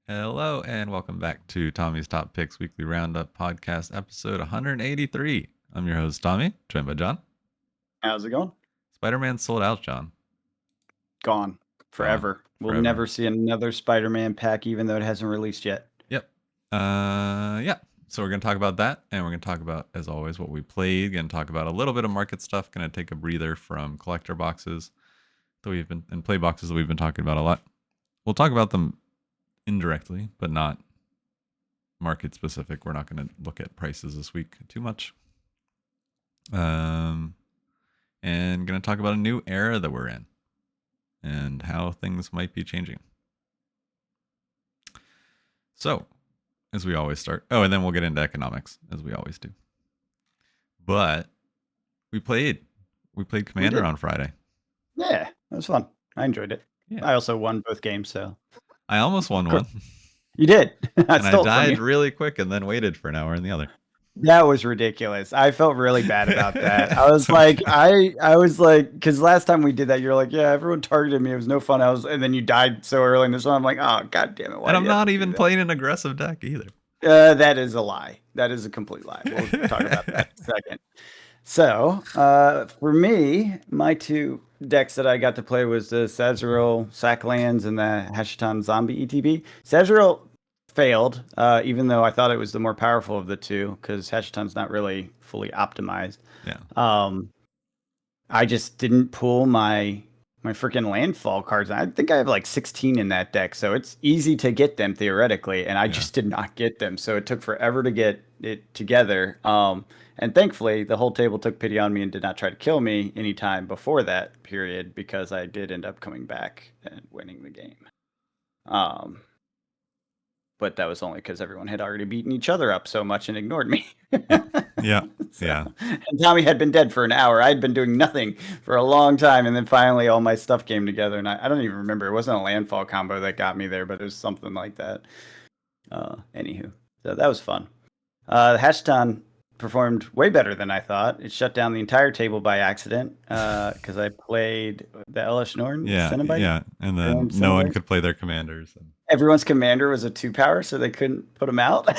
Hello and welcome back to Tommy's Top Picks Weekly Roundup Podcast, episode 183. I'm your host, Tommy, joined by John. How's it going? Spider-Man sold out, John. Gone. Forever. We'll Forever. never see another Spider-Man pack, even though it hasn't released yet. Yep. So we're going to talk about that, and we're going to talk about, as always, what we played. Going to talk about a little bit of market stuff. Going to take a breather from collector boxes that we've been and play boxes that we've been talking about a lot. We'll talk about them indirectly, but not market specific. We're not going to look at prices this week too much. And going to talk about a new era that we're in and how things might be changing. So, as we always start. Oh, and then we'll get into economics, as we always do. But we played Commander on Friday. Yeah, that was fun. I enjoyed it. Yeah. I also won both games, so. I almost won one. You did. And I died really quick and then waited for an hour in the other. That was ridiculous. I felt really bad about that. I was like, I was like, because last time we did that, you're like, yeah, everyone targeted me. It was no fun. And then you died so early in this one. I'm like, oh, God damn it. And I'm not even playing an aggressive deck either. That is a lie. That is a complete lie. We'll talk about that in a second. So, for me, my two decks that I got to play was the Sazerael Sacklands and the Hashitan Zombie ETB. Sazerael failed, even though I thought it was the more powerful of the two, because Hashitan's not really fully optimized. Yeah. I just didn't pull my freaking landfall cards. I think I have like 16 in that deck, so it's easy to get them theoretically, and I just did not get them. So it took forever to get it together. And thankfully, the whole table took pity on me and did not try to kill me anytime before that period, because I did end up coming back and winning the game. But that was only because everyone had already beaten each other up so much and ignored me. Yeah. And Tommy had been dead for an hour. I had been doing nothing for a long time, and then finally all my stuff came together. And I don't even remember. It wasn't a landfall combo that got me there, but it was something like that. Anywho, so that was fun. Hashitan performed way better than I thought. It shut down the entire table by accident because I played the Elish Norn. Cenobite. Yeah, and then no one could play their commanders. Everyone's commander was a 2-power, so they couldn't put them out.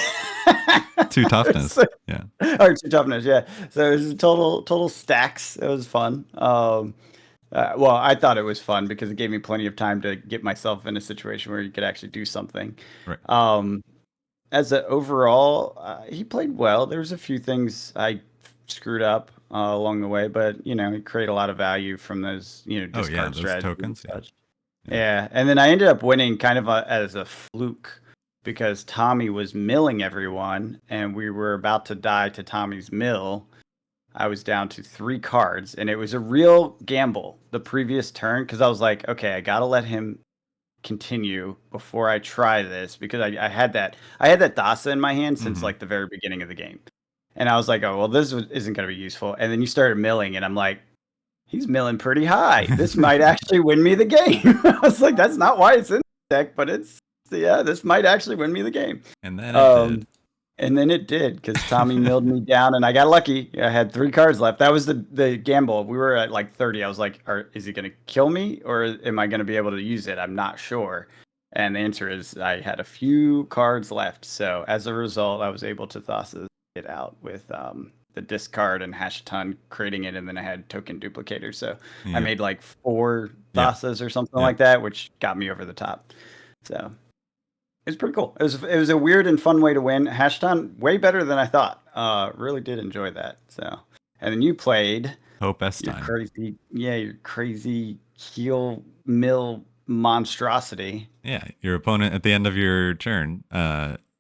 2 toughness. Yeah. Or 2 toughness, yeah. So it was total stacks. It was fun. Well, I thought it was fun because it gave me plenty of time to get myself in a situation where you could actually do something. Right. As an overall, he played well. There was a few things I screwed up along the way, but he created a lot of value from those discard strategies tokens. And such. Yeah, and then I ended up winning kind of as a fluke because Tommy was milling everyone, and we were about to die to Tommy's mill. I was down to 3 cards, and it was a real gamble the previous turn because I was like, okay, I gotta let him continue before I try this because I had that Dasa in my hand since like the very beginning of the game, and I was like, oh well, this isn't gonna be useful. And then you started milling, and I'm like, he's milling pretty high. This might actually win me the game. I was like, that's not why it's in the deck, but this might actually win me the game. And then it did. And then it did because Tommy milled me down, and I got lucky. I had 3 cards left. That was the gamble. We were at like 30. I was like, is he going to kill me, or am I going to be able to use it? I'm not sure. And the answer is I had a few cards left. So as a result, I was able to Thassa it out with the discard and Hashitan creating it, and then I had token duplicator. So I made like 4 Thassas or something like that, which got me over the top. So it was pretty cool. It was a weird and fun way to win. Hashitan way better than I thought. Really did enjoy that. So, and then you played Hope S time. Your crazy heel mill monstrosity. Yeah, your opponent at the end of your turn,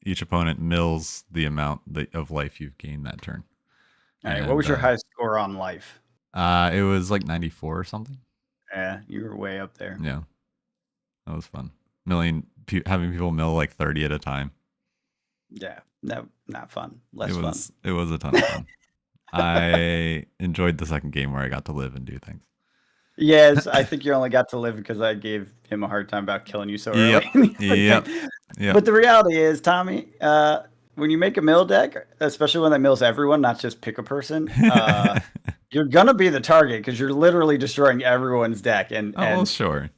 each opponent mills the amount of life you've gained that turn. All right, what was your highest score on life? It was like 94 or something. Yeah, you were way up there. Yeah, that was fun. Having people mill like 30 at a time. Yeah, no, not fun. Fun. It was a ton of fun. I enjoyed the second game where I got to live and do things. Yes, I think you only got to live because I gave him a hard time about killing you so early. Yep. But the reality is, Tommy, when you make a mill deck, especially one that mills everyone, not just pick a person, you're gonna be the target because you're literally destroying everyone's deck. And sure.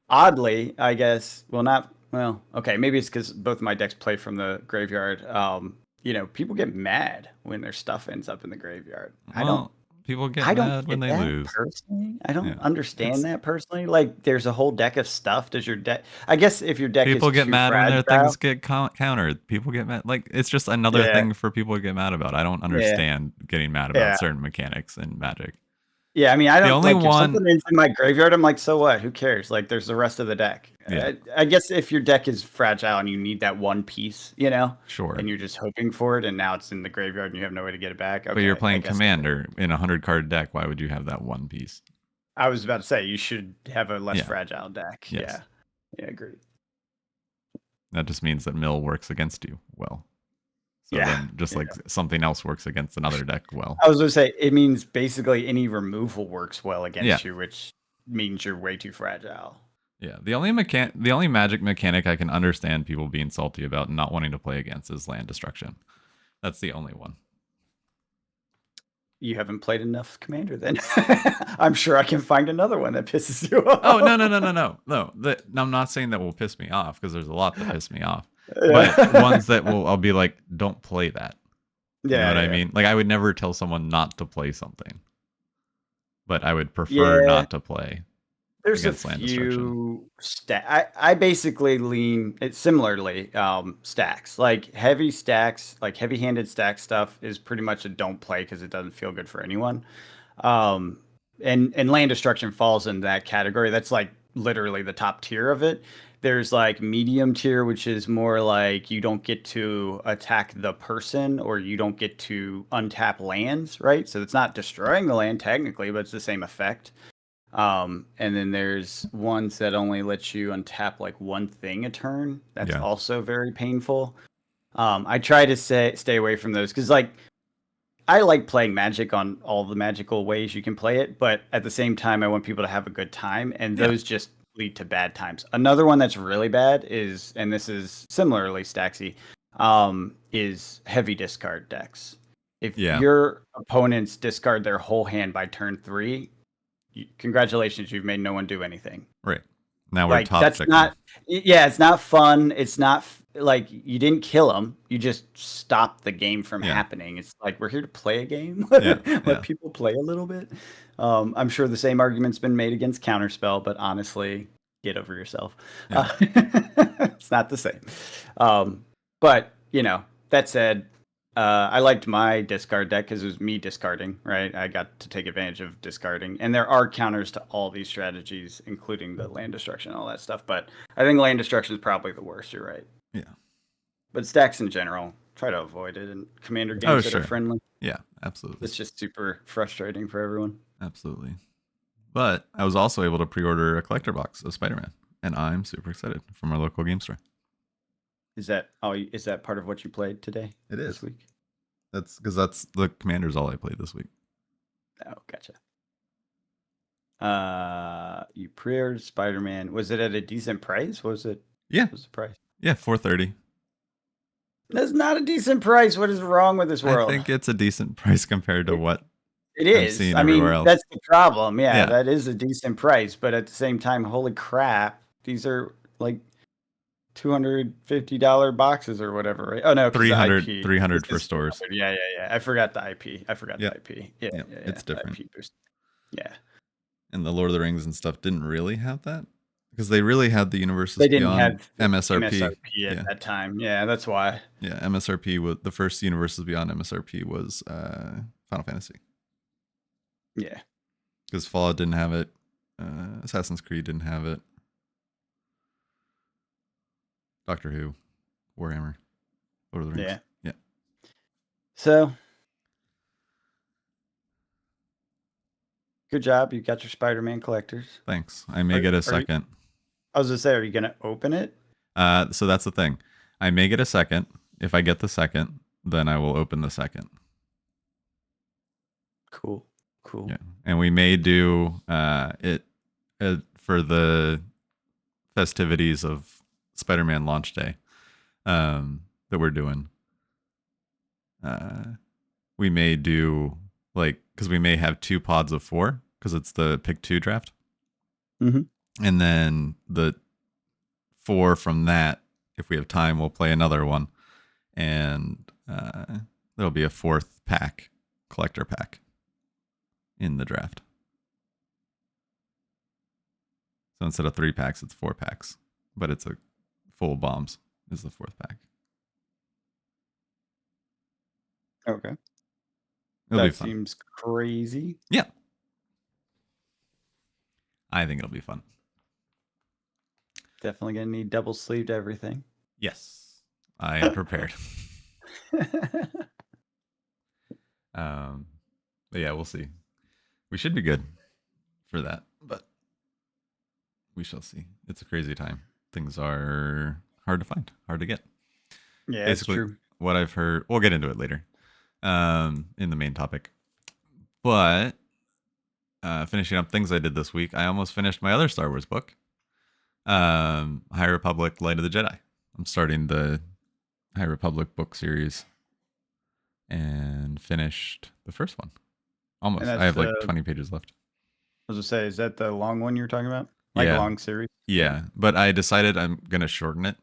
Oddly, I guess, well, not Well, okay, maybe it's because both of my decks play from the graveyard. People get mad when their stuff ends up in the graveyard. Well, people get I don't mad when get they that lose. personally. I don't Yeah, understand it's that personally. Like, there's a whole deck of stuff. Does your deck? I guess if your deck is people get too mad when their things fragile. get countered. People get mad. Like it's just another Yeah, thing for people to get mad about. I don't yeah, understand getting mad about yeah, certain mechanics in Magic. yeah. I mean, I The don't only like if one, something is in my graveyard. I'm like, so what? Who cares? Like, there's the rest of the deck. yeah, I guess if your deck is fragile and you need that one piece, sure. and you're just hoping for it, and now it's in the graveyard and you have no way to get it back. But you're Okay, I playing guess I get it. Commander in a 100 card deck. Why would you have that one piece? I was about to say you should have a less Yeah, fragile deck. yes. Yeah, yeah, agreed. That just means that mill works against you well. So Yeah, then just yeah. like something else works against another deck well. I was gonna say it means basically any removal works well Yeah. against you, which means you're way too fragile. Yeah. The only Magic mechanic I can understand people being salty about and not wanting to play against is land destruction. That's the only one. You haven't played enough Commander then. I'm sure I can find another one that pisses you Oh, no, off. no, no, no, no. No. I'm not saying that will piss me off because there's a lot that piss me off. But Yeah. ones that I'll be like, don't play that. You know Yeah, what I yeah. mean? Like I would never tell someone not to play something, but I would prefer Yeah. not to play There's a against land destruction. few I basically lean it similarly, stacks. Like heavy stacks, like heavy-handed stack stuff is pretty much a don't play because it doesn't feel good for anyone. Um, and land destruction falls in that category. That's like literally the top tier of it. There's like medium tier, which is more like you don't get to attack the person or you don't get to untap lands, right? So it's not destroying the land technically, but it's the same effect. And then there's ones that only let you untap like one thing a turn. That's Yeah. also very painful. I try to stay away from those because like I like playing Magic on all the magical ways you can play it, but at the same time, I want people to have a good time, and Yeah. those just lead to bad times. Another one that's really bad is, and this is similarly Staxy, is heavy discard decks. If Yeah. your opponents discard their whole hand by turn 3, congratulations, you've made no one do anything. Right. Now we're Like top that's ticking. not, yeah, it's not fun. It's not like you didn't kill them. You just stopped the game from Yeah. happening. It's like we're here to play a game. Yeah. Let Yeah. people play a little bit. I'm sure the same argument's been made against Counterspell, but honestly, get over yourself. Yeah. It's not the same. But that said, I liked my discard deck because it was me discarding, right? I got to take advantage of discarding. And there are counters to all these strategies, including the land destruction and all that stuff. But I think land destruction is probably the worst, you're right. Yeah. But stacks in general, try to avoid it. And commander Oh, games that are sure. friendly, Yeah. Absolutely. it's just super frustrating for everyone. Absolutely. But I was also able to pre-order a collector box of Spider-Man, and I'm super excited from our local game store. Is that part of what you played today? It This is. week? That's because that's the Commander's all I played this week. Oh, gotcha. You pre-ordered Spider-Man. Was it at a decent price? Yeah. What was the price? Yeah. 430. That's not a decent price. What is wrong with this I world? think it's a decent price compared to It, what it I'm is. seeing I everywhere mean, else. that's the problem. Yeah, Yeah. that is a decent price, but at the same time, holy crap, these are like $250 boxes or whatever, right? Oh no, because the 300, IP. This 300 for is stores. 300. Yeah, yeah, yeah. I forgot the IP. I forgot the Yep. IP. Yeah, Yep. yeah, yeah. It's The different. IP boost. Yeah. And the Lord of the Rings and stuff didn't really have that because they really had the universes They didn't beyond have MSRP. MSRP at Yeah. that time. Yeah, that's why. Yeah. MSRP was the first universes beyond MSRP was Final Fantasy Yeah. because Fallout didn't have it. Assassin's Creed didn't have it. Doctor Who, Warhammer, Lord of the Rings. Yeah. Yeah. So good job. You got your Spider-Man collectors. Thanks. I may get a second. I was gonna say, are you gonna open it? So that's the thing. I may get a second. If I get the second, then I will open the second. Cool. Cool. Yeah. And we may do it for the festivities of Spider-Man launch day that we're doing. We may do because we may have 2 pods of 4 because it's the pick 2 draft. Mm-hmm. And then the 4 from that. If we have time, we'll play another one, and there'll be a 4th pack, collector pack, in the draft. So instead of 3 packs, it's 4 packs, but it's a full bombs is the 4th pack. Okay. It'll be That fun. seems crazy. Yeah. I think it'll be fun. Definitely gonna need double sleeved everything. Yes. I am prepared. But yeah, we'll see. We should be good for that, but we shall see. It's a crazy time. Things are hard to find, hard to get. Yeah, it's Basically, true. what I've heard, we'll get into it later in the main topic. But finishing up things I did this week, I almost finished my other Star Wars book, High Republic: Light of the Jedi. I'm starting the High Republic book series and finished the first one. And Almost. I that's have like the 20 pages left. I was gonna say, is that the long one you're talking about? Like a Yeah, long series? yeah. But I decided I'm gonna shorten it.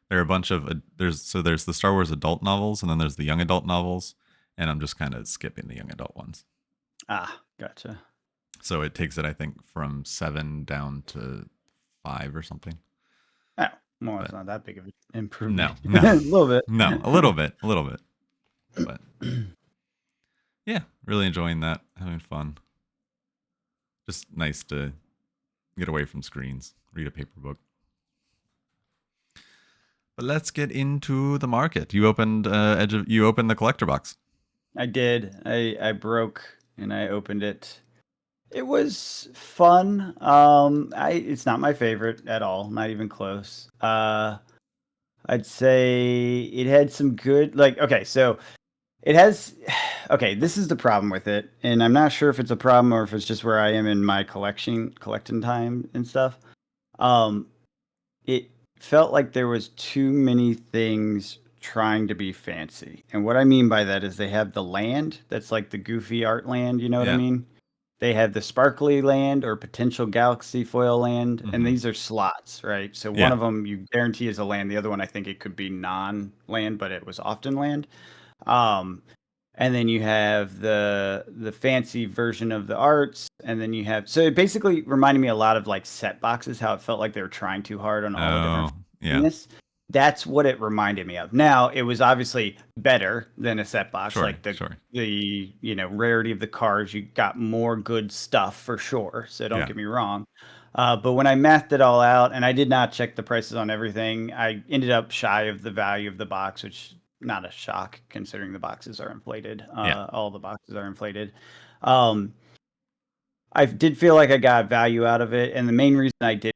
There are a bunch of there's the Star Wars adult novels, and then there's the young adult novels, and I'm just kind of skipping the young adult ones. Ah, gotcha. So it takes it, I think, from 7 down to 5 or something. Oh, well, But it's not that big of an improvement. no, A little bit. no, a little bit, but yeah, really enjoying that, having fun. Just nice to get away from screens, read a paper book. But let's get into the market. You opened you opened the collector box. I did. I broke and I opened it. It was fun. It's not my favorite at all, not even close. I'd say it had some good, like, okay, so it has okay, this is the problem with it, and I'm not sure if it's a problem or if it's just where I am in my collecting time and stuff. Um, it felt like there was too many things trying to be fancy. And what I mean by that is they have the land that's like the goofy art land, you know what I Yeah. mean? They have the sparkly land or potential galaxy foil land, and Mm-hmm. these are slots, right? So one Yeah. of them you guarantee is a land. The other one I think it could be non-land, but it was often land. Um, and then you have the fancy version of the arts, and then you have, so it basically reminded me a lot of like set boxes, how it felt like they were trying too hard on all the different Oh, yeah. fanciness. That's what it reminded me of. Now it was obviously better than a set box, Sure. like Sure. the rarity of the cards. You got more good stuff for sure, so don't Yeah. get me wrong. But when I mathed it all out, and I did not check the prices on everything, I ended up shy of the value of the box, which not a shock considering the boxes are inflated. Yeah. All the boxes are inflated. Um, I did feel like I got value out of it, and the main reason I did,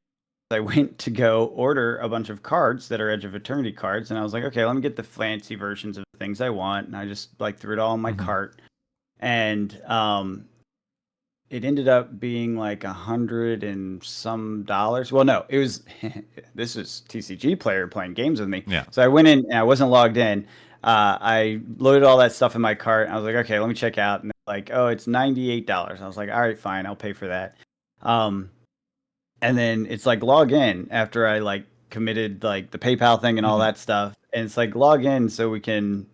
I went to go order a bunch of cards that are Edge of Eternity cards, and I was like, okay, let me get the fancy versions of the things I want, and I just like threw it all in my Mm-hmm. cart, and it ended up being like $100 and some. Well, no, it was this was TCG player playing games with me. Yeah. So I went in and I wasn't logged in. I loaded all that stuff in my cart. And I was like, okay, let me check out. And they're like, oh, it's $98. I was like, all right, fine, I'll pay for that. Um, and then it's like log in after I like committed like the PayPal thing and all Mm-hmm. that stuff. And it's like log in so we can,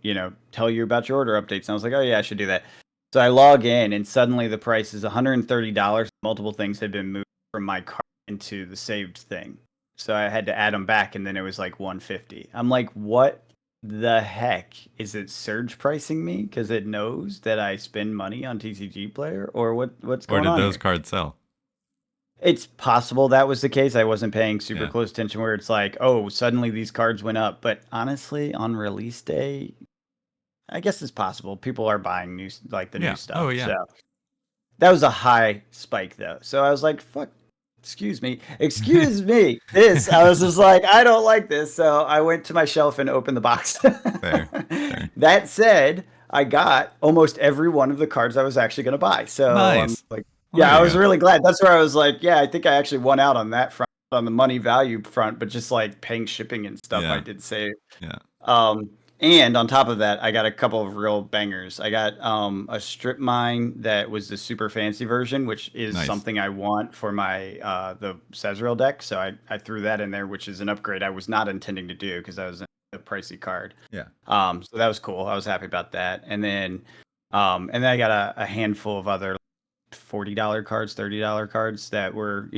tell you about your order updates. And I was like, oh yeah, I should do that. So I log in and suddenly the price is $130. Multiple things had been moved from my cart into the saved thing. So I had to add them back and then it was like 150. I'm like, what the heck? Is it surge pricing me because it knows that I spend money on TCG player, or what's Or going did on those here? cards sell? It's possible that was the case. I wasn't paying super Yeah. close attention where it's like, oh, suddenly these cards went up. But honestly, on release day, I guess it's possible. People are buying the new Yeah. Oh, stuff. yeah. So that was a high spike though. So I was like, fuck, excuse me. This, I was just like, I don't like this. So I went to my shelf and opened the box. Fair. Fair. That said, I got almost every one of the cards I was actually going to buy. So I'm Nice. like, Well, yeah, there I you was go. really glad. That's where I was like, yeah, I think I actually won out on that front, on the money value front, but just like paying shipping and stuff, I Yeah. did save. Yeah. Um, And on top of that, I got a couple of real bangers. I got a strip mine that was the super fancy version, which is Nice. something I want for my the Sezreal deck. So I threw that in there, which is an upgrade I was not intending to do because that was a pricey card. Yeah. So that was cool. I was happy about that. And then I got a handful of other $40 cards, $30 cards that were,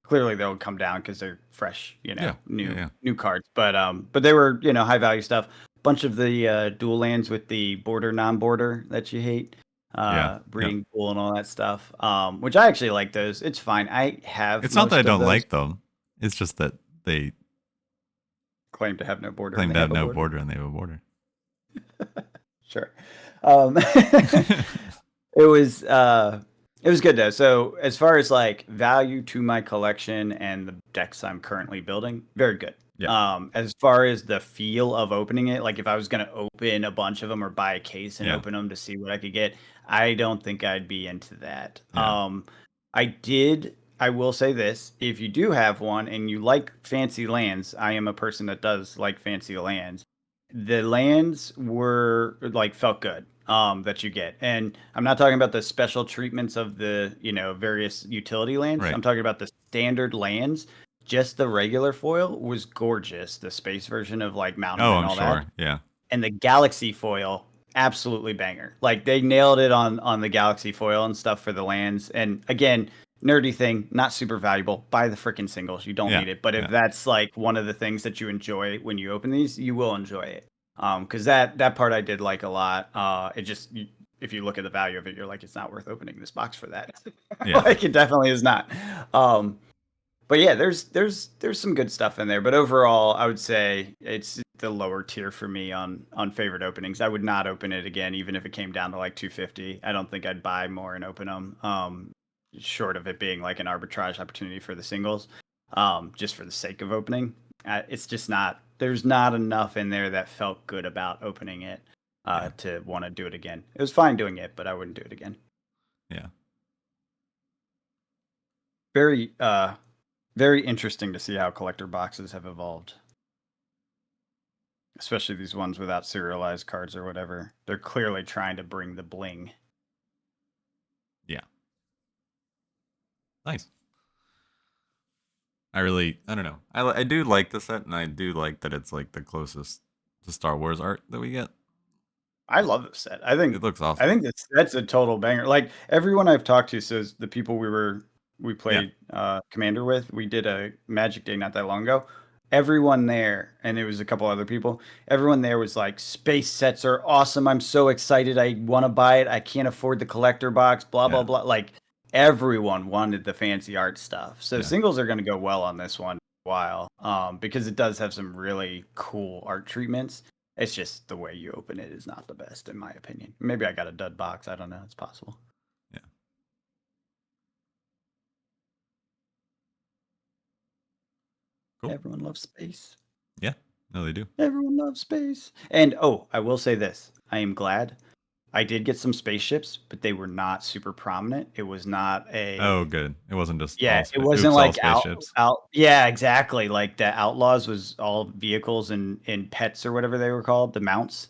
clearly they'll come down because they're fresh, Yeah. Yeah. new Yeah. new cards. But they were, high value stuff. Bunch of the dual lands with the border non-border that you hate, Yeah. Yeah. breeding pool and all that stuff. Which I actually like those. It's fine. I have It's not that I most of don't those. like them. It's just that they Claim to have no border and claim they to have have a no border. border and they have a border. Sure. It was it was good though. So as far as like value to my collection and the decks I'm currently building, very good. Yeah. As far as the feel of opening it, like if I was gonna open a bunch of them or buy a case and Yeah. open them to see what I could get, I don't think I'd be into that. Yeah. I will say this, if you do have one and you like fancy lands, I am a person that does like fancy lands. The lands were like felt good that you get, and I'm not talking about the special treatments of the various utility lands. Right. I'm talking about the standard lands. Just the regular foil was gorgeous, the space version of like mountain Oh, and I'm all that, sure. Yeah. and the galaxy foil absolutely banger. Like they nailed it on the galaxy foil and stuff for the lands. And again, nerdy thing, not super valuable. Buy the freaking singles. You don't Yeah. need it. But if Yeah. that's like one of the things that you enjoy when you open these, you will enjoy it. Because that part I did like a lot. It just if you look at the value of it, you're like, it's not worth opening this box for that. Yeah. Like it definitely is not. Um, but yeah, there's some good stuff in there. But overall, I would say it's the lower tier for me on favorite openings. I would not open it again, even if it came down to like 250. I don't think I'd buy more and open them. Short of it being like an arbitrage opportunity for the singles, just for the sake of opening. It's just not. There's not enough in there that felt good about opening it Yeah. to want to do it again. It was fine doing it, but I wouldn't do it again. Yeah. Very very interesting to see how collector boxes have evolved, especially these ones without serialized cards or whatever. They're clearly trying to bring the bling. Yeah. Nice. I don't know. I do like the set, and I do like that it's like the closest to Star Wars art that we get. I love this set. It looks I awesome. think that's a total banger. Like everyone I've talked to says the people we Yeah. played Commander with, we did a Magic Day not that long ago. Everyone there, and it was a couple other people. Everyone there was like, "Space sets are awesome. I'm so excited. I want to buy it. I can't afford the collector box. Blah blah Yeah. blah." Like everyone wanted the fancy art stuff. So Yeah. singles are going to go well on this one for a while, because it does have some really cool art treatments. It's just the way you open it is not the best, in my opinion. Maybe I got a dud box. I don't know. It's possible. Yeah. Cool. Everyone loves space. Yeah. No, they do. Everyone loves space. And oh, I will say this. I am glad I did get some spaceships, but they were not super prominent. It was not Oh, a good. It wasn't just yeah, all it wasn't oops, all like out spaceships. out yeah, exactly. Like the Outlaws was all vehicles and pets or whatever they were called, the mounts,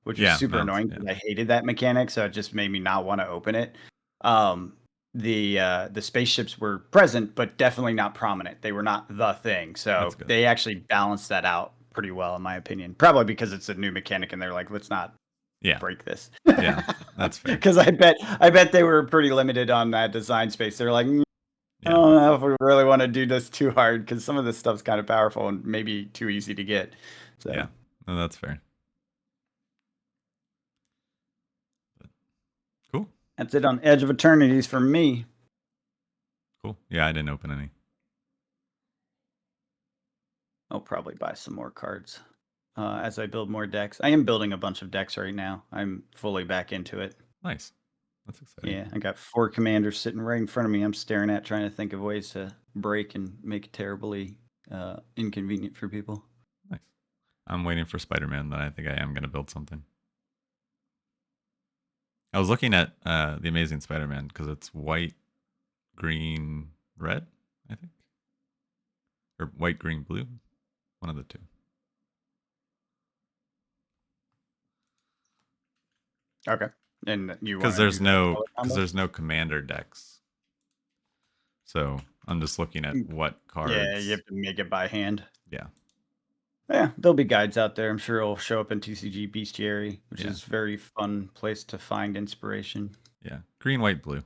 which was Yeah. super Mounts. annoying Yeah. because I hated that mechanic, so it just made me not want to open it. Um the spaceships were present, but definitely not prominent. They were not the thing. That's So good. they actually balanced that out pretty well, in my opinion. Probably because it's a new mechanic and they're like, let's not Yeah. break this. Yeah. That's fair. Because I bet they were pretty limited on that design space. They're like, I Yeah. don't know if we really want to do this too hard because some of this stuff's kind of powerful and maybe too easy to get. Yeah. So No, that's fair. But cool. that's it on Edge of Eternities for me. Cool. Yeah, I didn't open any. I'll probably buy some more cards as I build more decks. I am building a bunch of decks right now. I'm fully back into it. Nice. That's exciting. Yeah, I got 4 commanders sitting right in front of me. I'm staring at, trying to think of ways to break and make it terribly inconvenient for people. Nice. I'm waiting for Spider-Man, then I think I am going to build something. I was looking at the Amazing Spider-Man because it's white, green, red, I think. Or white, green, blue. One of the two. Okay. And you because want to do the color combo? there's no commander decks. So I'm just looking at Mm, what yeah, you cards. have to make it by hand. Yeah, Yeah, there'll be guides out there. I'm sure it'll show up in TCG Bestiary, which yeah, is very fun place to find inspiration. yeah. Green, white, blue.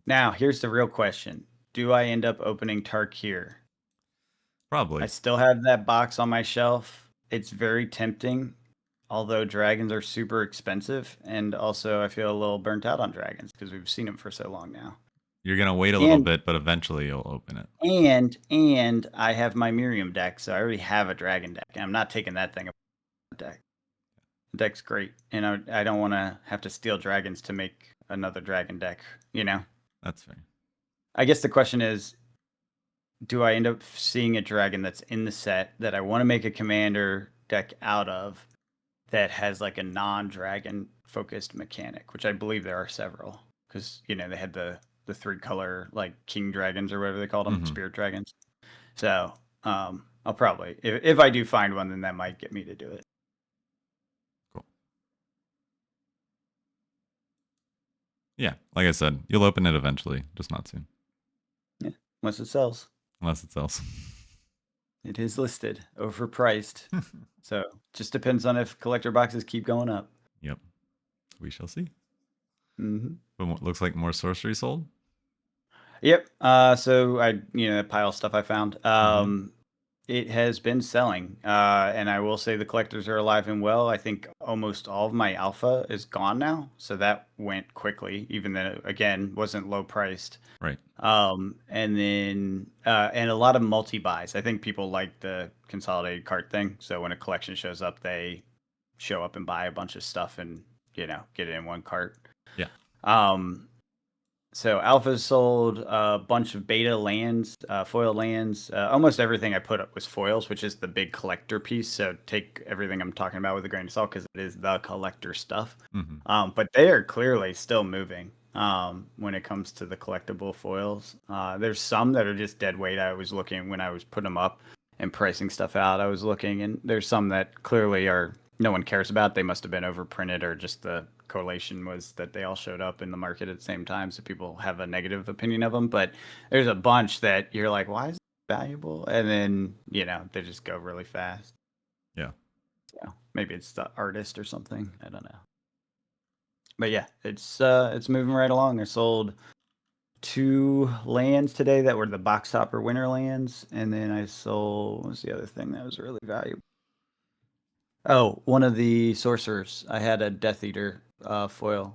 Now, here's the real question. Do I end up opening Tarkir? I Probably. still have that box on my shelf. It's very tempting, although dragons are super expensive, and also I feel a little burnt out on dragons because we've seen them for so long now. You're gonna wait a little And bit, but eventually you'll open it. and I have my Miriam deck, so I already have a dragon deck, and I'm not taking that thing apart deck. The deck's great, and I don't want to have to steal dragons to make another dragon deck. You know, That's fair. I guess the question is, do I end up seeing a dragon that's in the set that I want to make a commander deck out of that has like a non-dragon focused mechanic, which I believe there are several because they had the 3-color like king dragons or whatever they called them, Mm-hmm. spirit dragons. So I'll probably if I do find one, then that might get me to do it. Cool. Yeah, like I said, you'll open it eventually, just not soon, Yeah, once it sells. unless it sells. It is listed, overpriced. So just depends on if collector boxes keep going up. Yep, we shall see. Hmm. But what looks like more sorcery sold. Yep. So I, that pile of stuff I found. Mm-hmm. It has been selling, and I will say the collectors are alive and well. I think almost all of my alpha is gone now, so that went quickly, even though it, again wasn't low priced. Right. And then and a lot of multi buys. I think people like the consolidated cart thing, so when a collection shows up, they show up and buy a bunch of stuff and get it in one cart. Yeah. Um, so Alpha's sold a bunch of beta lands, foil lands. Almost everything I put up was foils, which is the big collector piece. So take everything I'm talking about with a grain of salt because it is the collector stuff. Mm-hmm. But they are clearly still moving when it comes to the collectible foils. There's some that are just dead weight. I was looking when I was putting them up and pricing stuff out. I was looking, and there's some that clearly are no one cares about. They must have been overprinted, or just the correlation was that they all showed up in the market at the same time, so people have a negative opinion of them. But there's a bunch that you're like, why is it valuable? And then they just go really fast. Yeah. So maybe it's the artist or something. I don't know. But yeah, it's moving right along. I sold 2 lands today that were the box topper winter lands, and then I sold, what was the other thing that was really valuable? Oh, one of the sorcerers. I had a Death Eater foil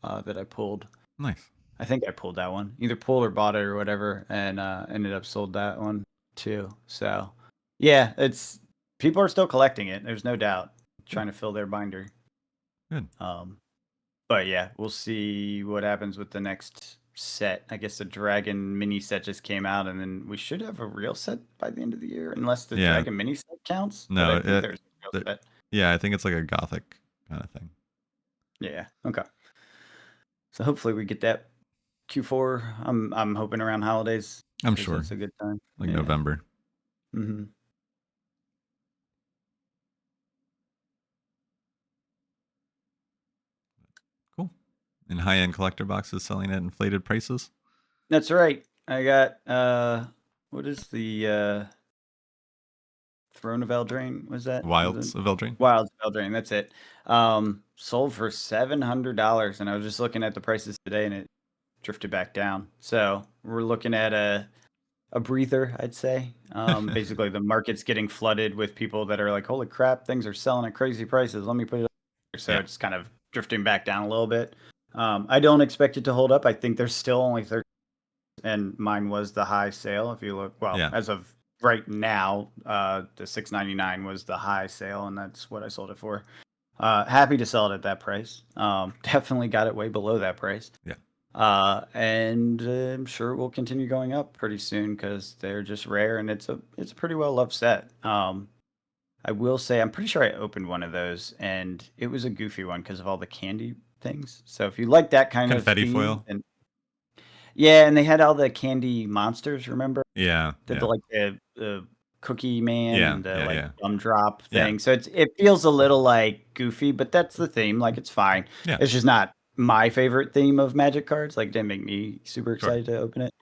that I pulled. Nice. I think I pulled that one, either pulled or bought it or whatever, and ended up sold that one too. So yeah, it's people are still collecting it. There's no doubt, Good. trying to fill their binder. Good. But yeah, we'll see what happens with the next set. I guess the Dragon mini set just came out, and then we should have a real set by the end of the year, unless the Yeah. Dragon mini set counts. But No. I think there's a real Th- set. yeah, I think it's like a gothic kind of thing. Yeah. Okay. So hopefully we get that Q4. I'm hoping around holidays I'm because sure. that's a good time. Like Yeah. November. Hmm. Cool. And high-end collector boxes selling at inflated prices. That's right. I got what is the Throne of Eldraine? Was that? Was it Wilds of Eldraine. Wilds of Eldraine? That's it. Sold for $700, and I was just looking at the prices today, and it drifted back down. So we're looking at a breather, I'd say. Basically, the market's getting flooded with people that are like, "Holy crap, things are selling at crazy prices. Let me put it up." So Yeah. it's kind of drifting back down a little bit. I don't expect it to hold up. I think there's still only 30, and mine was the high sale. If you look, well, Yeah. as of right now, the 699 was the high sale, and that's what I sold it for. Happy to sell it at that price. Definitely got it way below that price. Yeah. And I'm sure we'll continue going up pretty soon because they're just rare, and it's a pretty well loved set. I will say I'm pretty sure I opened one of those, and it was a goofy one because of all the candy things. So if you like that kind of Confetti theme, foil. and yeah, and they had all the candy monsters. Remember? Yeah. Did Yeah. the like the Cookie Man Yeah, and the yeah, like yeah, gumdrop yeah, thing. So it feels a little like goofy, but that's the theme. Like it's fine. yeah. It's just not my favorite theme of Magic cards. Like, didn't make me super Sure. excited to open it.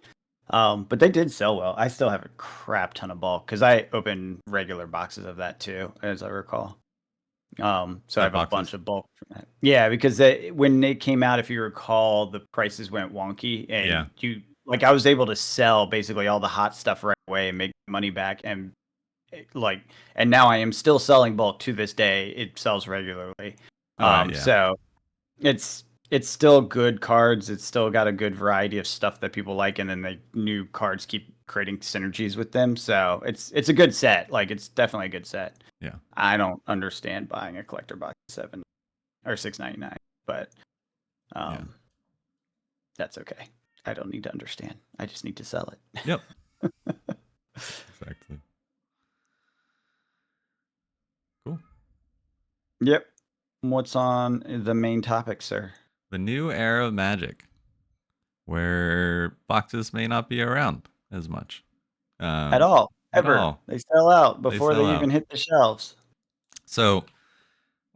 But they did sell well. I still have a crap ton of bulk because I open regular boxes of that too, as I recall. So I Set have a bunch boxes. of bulk from that. Yeah, because when they came out, if you recall, the prices went wonky, Yeah. and I was able to sell basically all the hot stuff right away and make money back, and like, and now I am still selling bulk to this day. It sells regularly. All right. Yeah. So it's still good cards. It's still got a good variety of stuff that people like, and then the new cards keep creating synergies with them. So it's a good set. Like it's definitely a good set. Yeah. I don't understand buying a collector box 7 or 6.99, but Yeah. um, that's okay. I don't need to understand. I just need to sell it. Yep. Exactly. Cool. Yep. What's on the main topic, sir? The new era of Magic, where boxes may not be around as much. At all, At ever. all. They sell out They before sell they out. even hit the shelves. So, I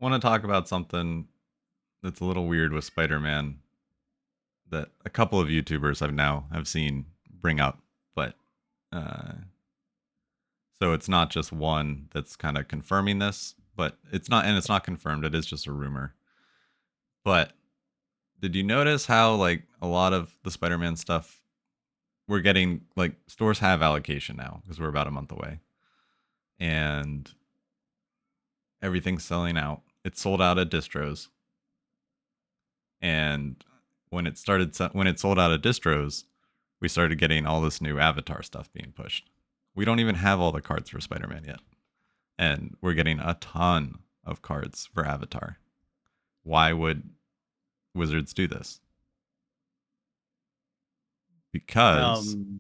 want to talk about something that's a little weird with Spider-Man that a couple of YouTubers have seen bring up, but uh, so it's not just one that's kind of confirming this, but it's not confirmed. It is just a rumor. But did you notice how like a lot of the Spider-Man stuff we're getting like stores have allocation now because we're about a month away, and everything's selling out. It's sold out at distros, and when it sold out at distros, we started getting all this new Avatar stuff being pushed. We don't even have all the cards for Spider-Man yet, and we're getting a ton of cards for Avatar. Why would Wizards do this? Because Um,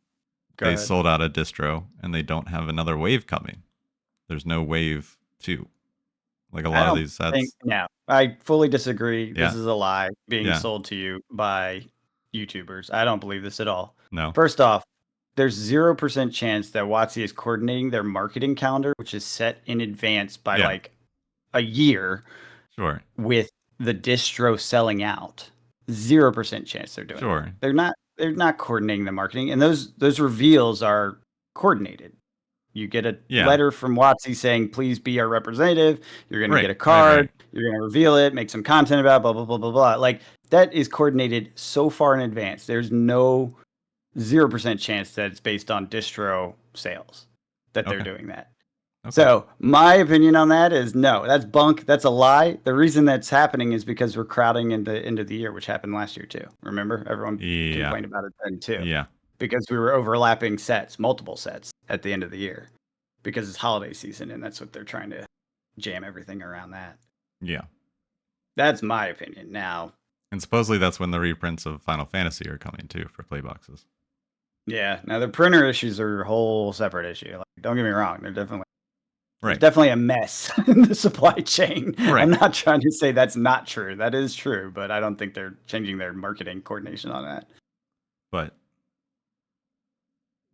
Go they ahead. sold out a distro and they don't have another wave coming. There's no wave 2. Like a I lot of don't these think sets. no. I fully disagree. This Yeah. is a lie being Yeah. sold to you by YouTubers. I don't believe this at all. No. First off, there's 0% chance that WotC is coordinating their marketing calendar, which is set in advance by Yeah. like a year, Sure. with the distro selling out. 0% chance they're doing that. Sure. They're not coordinating the marketing, and those reveals are coordinated. You get a Yeah. letter from WotC saying, please be our representative. You're going to Right. get a Right. card. Right. You're going to reveal it, make some content about blah, blah, blah, blah, blah. Like that is coordinated so far in advance. There's no 0% chance that it's based on distro sales that they're Okay. doing that. Okay. So my opinion on that is no, that's bunk. That's a lie. The reason that's happening is because we're crowding into the end of the year, which happened last year too. Remember, everyone Yeah. complained about it then too, Yeah. because we were overlapping sets, multiple sets at the end of the year, because it's holiday season and that's what they're trying to jam everything around that. Yeah. That's my opinion. Now, And supposedly that's when the reprints of Final Fantasy are coming too for playboxes. yeah, now the printer issues are a whole separate issue. Like, don't get me wrong, there's Right. definitely a mess in the supply chain. I'm Right. not trying to say that's not true. That is true, but I don't think they're changing their marketing coordination on that. But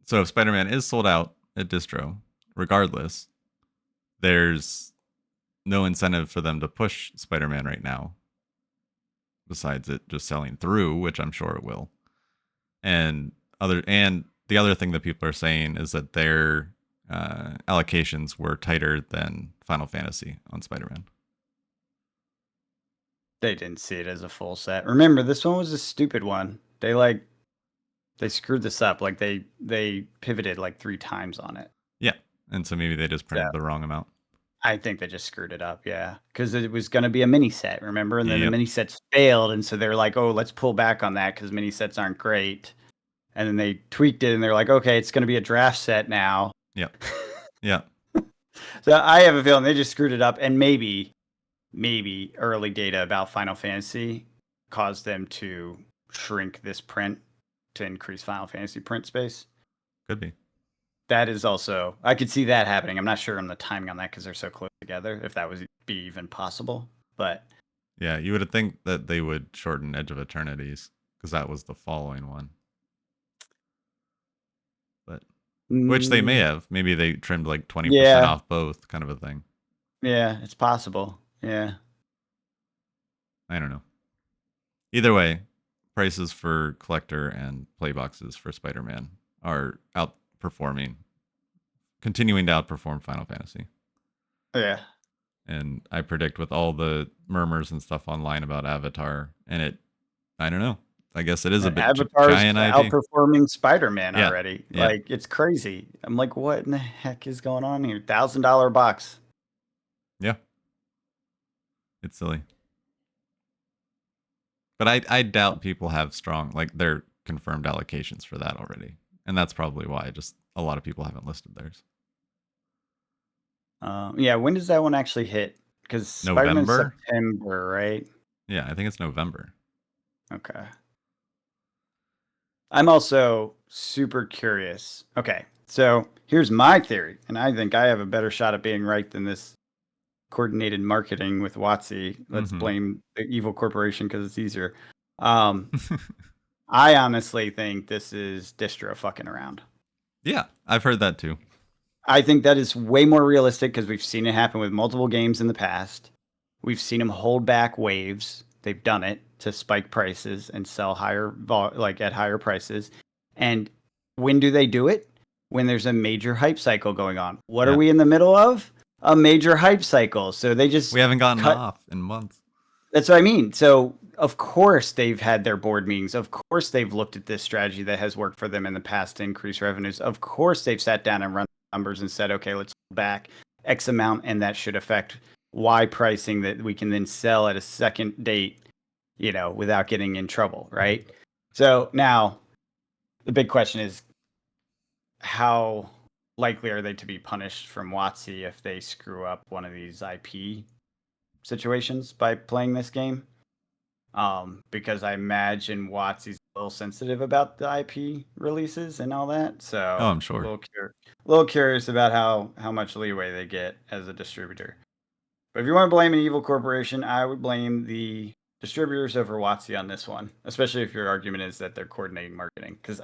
so if Spider-Man is sold out at distro, regardless, there's no incentive for them to push Spider-Man right now, besides it just selling through, which I'm sure it will. And the other thing that people are saying is that their allocations were tighter than Final Fantasy on Spider-Man. They didn't see it as a full set. Remember, this one was a stupid one. They screwed this up. Like they pivoted like 3 times on it. Yeah, and so maybe they just So printed the wrong amount. I think they just screwed it up, yeah, because it was going to be a mini set, remember? And then the Yep. mini sets failed, and so they're like, "Oh, let's pull back on that because mini sets aren't great." And then they tweaked it, and they're like, "Okay, it's going to be a draft set now." Yep. Yep. So I have a feeling they just screwed it up, and maybe early data about Final Fantasy caused them to shrink this print to increase Final Fantasy print space. Could be. That is also, I could see that happening. I'm not sure on the timing on that because they're so close together, if that would be even possible. But Yeah, you would think that they would shorten Edge of Eternities because that was the following one. But which they may Mm, have. Maybe they trimmed like 20% yeah, off both, kind of a thing. yeah, it's possible. Yeah. I don't know. Either way, prices for collector and play boxes for Spider-Man are outperforming, continuing to outperform Final Fantasy. Yeah. And I predict with all the murmurs and stuff online about Avatar, and I don't know. I guess it is a bit Avatar's giant IP. outperforming Spider-Man Yeah, already. yeah, Like it's crazy. I'm like, what in the heck is going on here? $1,000 box. yeah. It's silly, but I doubt people have strong like their confirmed allocations for that already, and that's probably why just a lot of people haven't listed theirs. Yeah, when does that one actually hit? Because Spider-Man's November? September, right? Yeah, I think it's November. Okay. I'm also super curious. Okay, so here's my theory, and I think I have a better shot at being right than this coordinated marketing with WotC. Let's Mm-hmm. blame the evil corporation because it's easier. Um, I honestly think this is distro fucking around. Yeah, I've heard that too. I think that is way more realistic because we've seen it happen with multiple games in the past. We've seen them hold back waves. They've done it to spike prices and sell like at higher prices. And when do they do it? When there's a major hype cycle going on. What are Yeah, we in the middle of? A major hype cycle. So they we just haven't gotten cut. off in months. That's what I mean. So of course they've had their board meetings. Of course they've looked at this strategy that has worked for them in the past to increase revenues. Of course they've sat down and run numbers and said, okay, let's pull back X amount, and that should affect Y pricing that we can then sell at a second date, without getting in trouble, right? So now the big question is, how likely are they to be punished from WotC if they screw up one of these IP situations by playing this game? Because I imagine WotC's a little sensitive about the IP releases and all that. Oh, So I'm sure. a little curious about how much leeway they get as a distributor. But if you want to blame an evil corporation, I would blame the distributors over WotC on this one, especially if your argument is that they're coordinating marketing. Because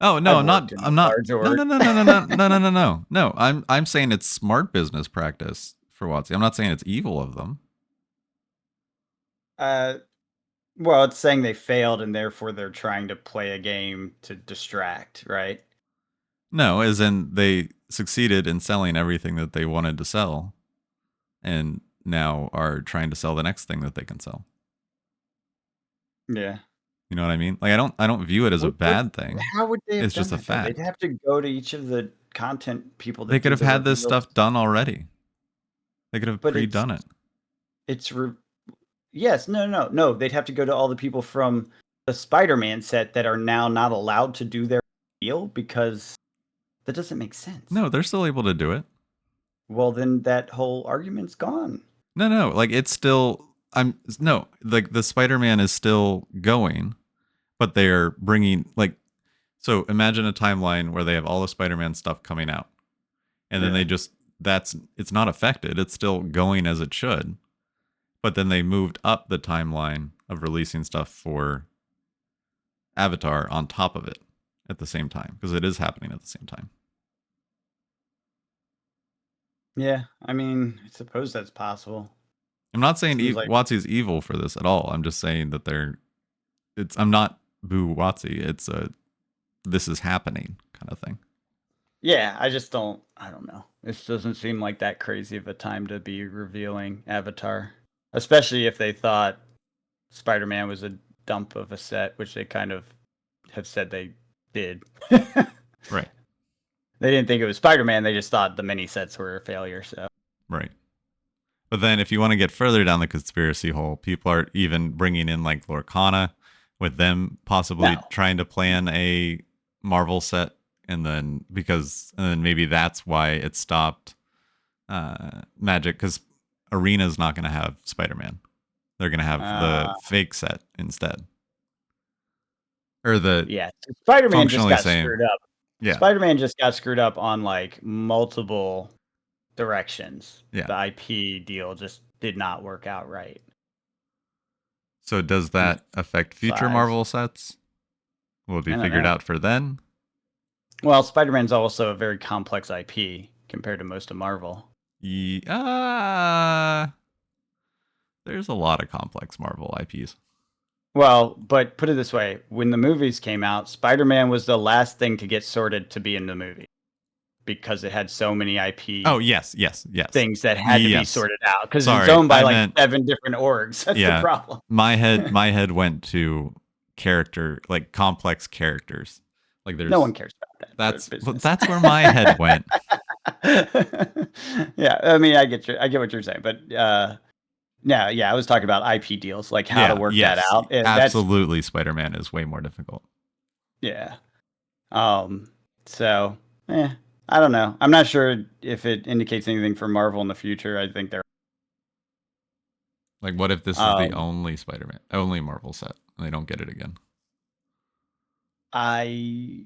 Oh no, I've I'm not. worked in I'm a not. large No, org. no, no, no, no, no, no, no, no, no. No, I'm saying it's smart business practice for WotC. I'm not saying it's evil of them. uh, well, it's saying they failed and therefore they're trying to play a game to distract, right? No, as in they succeeded in selling everything that they wanted to sell, and now are trying to sell the next thing that they can sell. Yeah. You know what I mean? Like I don't view it as a What bad thing. how would they have It's done just a that though? They'd fact. have to go to each of the content people They that could do have the had this reveals, stuff done already. They could have but it's pre-done it. it's re yes, no, they'd have to go to all the people from the Spider-Man set that are now not allowed to do their deal because that doesn't make sense. No, they're still able to do it. Well, then that whole argument's gone. No, no, like it's still. I'm no, like the Spider-Man is still going, but they're bringing like. So imagine a timeline where they have all the Spider-Man stuff coming out, and then Yeah. they just that's it's not affected. It's still going as it should, but then they moved up the timeline of releasing stuff for Avatar on top of it at the same time because it is happening at the same time. Yeah, I mean, I suppose that's possible. I'm not saying Seems like WotC's evil for this at all. I'm just saying that they're. It's. I'm not boo WotC. It's a. This is happening kind of thing. yeah, I don't know. This doesn't seem like that crazy of a time to be revealing Avatar, especially if they thought Spider-Man was a dump of a set, which they kind of have said they did. Right. They didn't think it was Spider-Man, they just thought the mini sets were a failure, so. Right. But then if you want to get further down the conspiracy hole, people are even bringing in like Lorcana with them possibly No. trying to plan a Marvel set and then maybe that's why it stopped Magic because Arena's not going to have Spider-Man. They're going to have the Uh, fake set instead. Or the yeah, Spider-Man just functionally got same. screwed up. Yeah. Spider-Man just got screwed up on, like, multiple directions. Yeah. The IP deal just did not work out right. So does And that affect future size. Marvel sets? Will it be I don't figured know. out for then? Well, Spider-Man's also a very complex IP compared to most of Marvel. Yeah, there's a lot of complex Marvel IPs. Well, but put it this way, when the movies came out, Spider-Man was the last thing to get sorted to be in the movie because it had so many Oh IP yes, yes, yes, things that had to be yes. sorted out because it's Sorry, owned by I like meant 7 different orgs. That's the yeah. problem. My head went to character, like complex characters. Like No one there's cares about that. They're business. that's where my head went. Yeah, I mean, I get what you're saying, but yeah, I was talking about IP deals, like how to Yeah, work that yes, out. And that's absolutely. Spider-Man is way more difficult. yeah. Um, so I don't know. I'm not sure if it indicates anything for Marvel in the future. I think they're Like, what if this is the um only Spider-Man, only Marvel set, and they don't get it again? I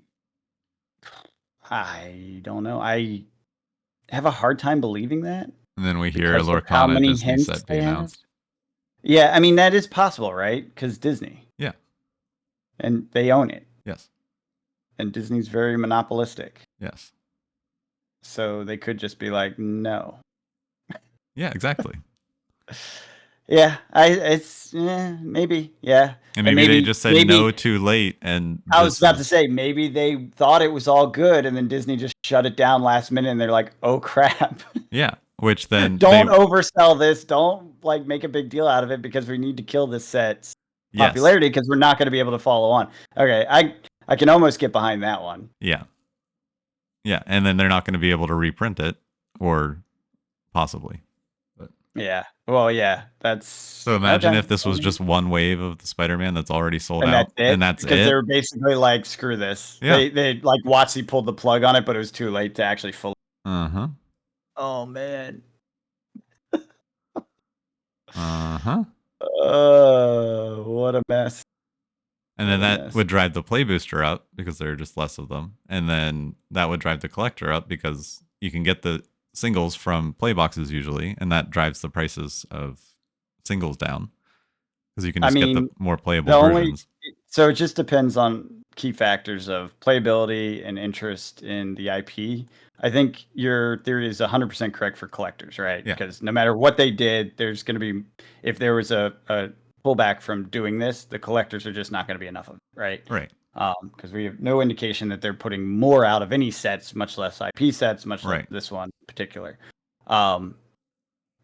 I don't know. I have a hard time believing that And then we hear a because of how Lorcana many Disney hints set be they have. announced. Yeah, I mean that is possible, right? Because Disney Yeah. and they own it, Yes. and Disney's very monopolistic, Yes. so they could just be like, no. Yeah. Exactly. Yeah, maybe yeah, And and maybe they just said maybe no too late, and I was this about to is say maybe they thought it was all good, and then Disney just shut it down last minute, and they're like, "Oh crap! yeah. Which then Don't they oversell this. Don't like make a big deal out of it because we need to kill this set's yes. popularity because we're not going to be able to follow on." Okay, I can almost get behind that one. Yeah. Yeah. And then they're not going to be able to reprint it, or possibly. But Yeah. Well, yeah. so That's imagine okay. if this was just one wave of the Spider-Man that's already sold And that's out, it and that's because they it. were basically like, "Screw this." Yeah. They like Watsy pulled the plug on it, but it was too late to actually fully. Uh huh. Oh man. Uh huh. What a mess. And then What a that mess. would drive the play booster up because there are just less of them. And then that would drive the collector up because you can get the singles from play boxes usually, and that drives the prices of singles down because you can I just get the mean, more the playable only versions. so it just depends on key factors of playability and interest in the IP. I think your theory is 100% correct for collectors, right? Yeah. Because no matter what they did, there's going to be, if there was a pullback from doing this, the collectors are just not going to be enough of it, right? Right. Because we have no indication that they're putting more out of any sets, much less IP sets, much less Right. this one in particular. Um,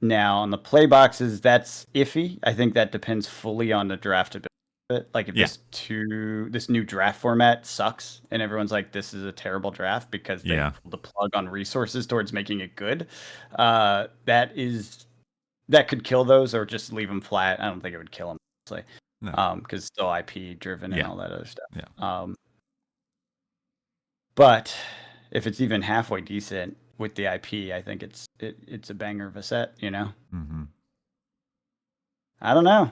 Now on the play boxes, that's iffy. I think that depends fully on the draftability. Like if Yeah. this new draft format sucks and everyone's like, this is a terrible draft because they Yeah. pulled the plug on resources towards making it good. That could kill those or just leave them flat. I don't think it would kill them, honestly, No. because it's still IP driven and Yeah. all that other stuff. Yeah. But if it's even halfway decent with the IP, I think it's a banger of a set. Mm-hmm. I don't know.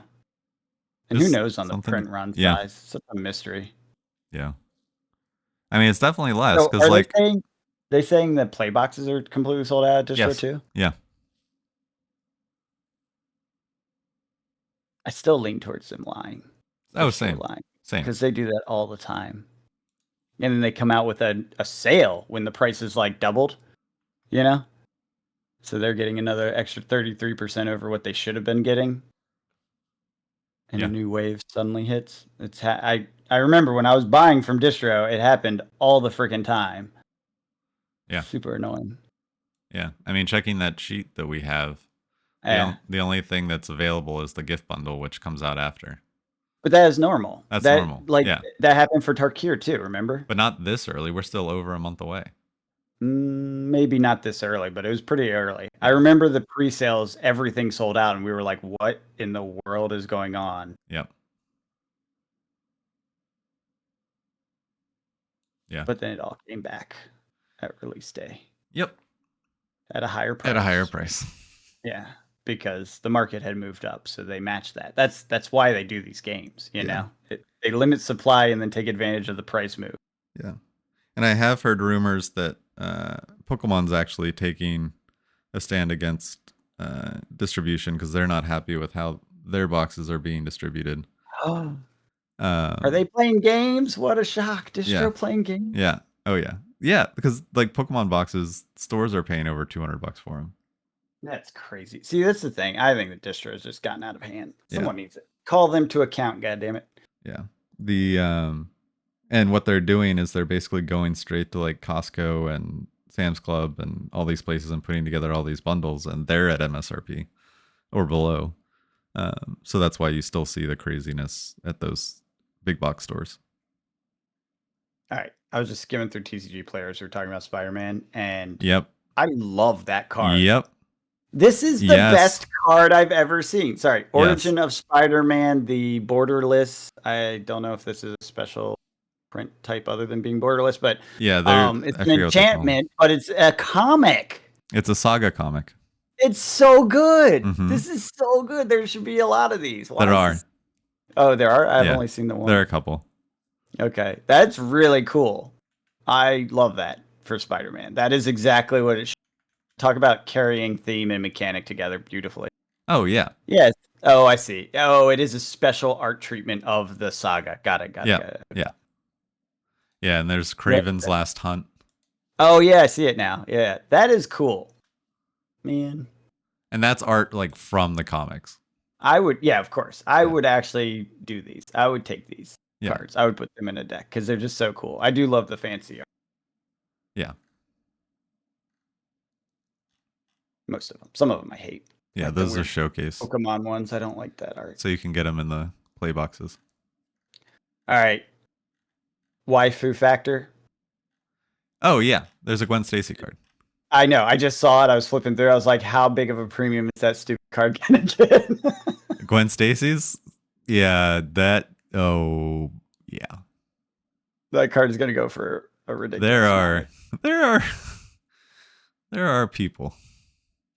And who Just knows on the something. print run Yeah. size? Such a mystery. Yeah. I mean, it's definitely less So because, are like, they saying that play boxes are completely sold out at distro yes. too? Yeah. I still lean towards them lying. Oh, Distro same. lying. Same. Because they do that all the time. And then they come out with a sale when the price is like doubled, you know? So they're getting another extra 33% over what they should have been getting. And a Yeah. new wave suddenly hits. I remember when I was buying from distro, it happened all the freaking time. Yeah. Super annoying. Yeah. I mean, checking that sheet that we have, Yeah. the only thing that's available is the gift bundle, which comes out after. But that is normal. That's normal. Yeah. That happened for Tarkir too, remember? But not this early. We're still over a month away. Maybe not this early, but it was pretty early. I Yeah. remember the pre-sales, everything sold out, and we were like, "What in the world is going on?" Yep. Yeah. But then it all came back at release day Yep. at a higher price. At a higher price. Yeah, because the market had moved up, so they matched that. That's why they do these games, you know. They limit supply and then take advantage of the price move. Yeah. And I have heard rumors that Pokemon's actually taking a stand against distribution because they're not happy with how their boxes are being distributed. Oh, are they playing games? What a shock! Yeah. Distro playing games? Yeah. Oh, yeah. Yeah, because like Pokemon boxes, stores are paying over 200 bucks for them. That's crazy. See, that's the thing. I think the distro has just gotten out of hand. Yeah, Someone needs it. Call them to account, goddammit. yeah. The and what they're doing is they're basically going straight to like Costco and Sam's Club and all these places and putting together all these bundles, and they're at MSRP or below. So that's why you still see the craziness at those big box stores. All right. I was just skimming through TCG players who were talking about Spider-Man, and Yep. I love that card. Yep. This is the Yes. best card I've ever seen. Sorry, Yes. Origin of Spider-Man, the borderless. I don't know if this is a special print type other than being borderless, but Yeah, it's I an forget what they call them. enchantment, but it's a comic. It's a saga comic. It's so good. Mm-hmm. This is so good. There should be a lot of these. Why There is are. this? Oh, there are. I've Yeah. only seen the There are one. a couple. Okay, that's really cool. I love that for Spider-Man. That is exactly what it should. Talk about carrying theme and mechanic together beautifully. Oh yeah. Yes. Oh, I see. Oh, it is a special art treatment of the saga. Got it. Got it. Yeah. Got it. Okay. Yeah. Yeah, and there's Yeah. Craven's Last Hunt. Oh, yeah. I see it now. Yeah. That is cool. Man. And that's art like from the comics. I would, yeah, of course. I Yeah. would actually do these. I would take these Yeah. cards. I would put them in a deck because they're just so cool. I do love the fancy art. Yeah. Most of them. Some of them I hate. Yeah, Like the those are weird showcase. Pokemon ones. I don't like that art. So you can get them in the play boxes. All right. Waifu factor. Oh yeah, there's a Gwen Stacy card. I know. I just saw it. I was flipping through. I was like, how big of a premium is that stupid card gonna get? Gwen Stacy's? Yeah, that oh yeah. That card is gonna go for a ridiculous There amount. are there are people.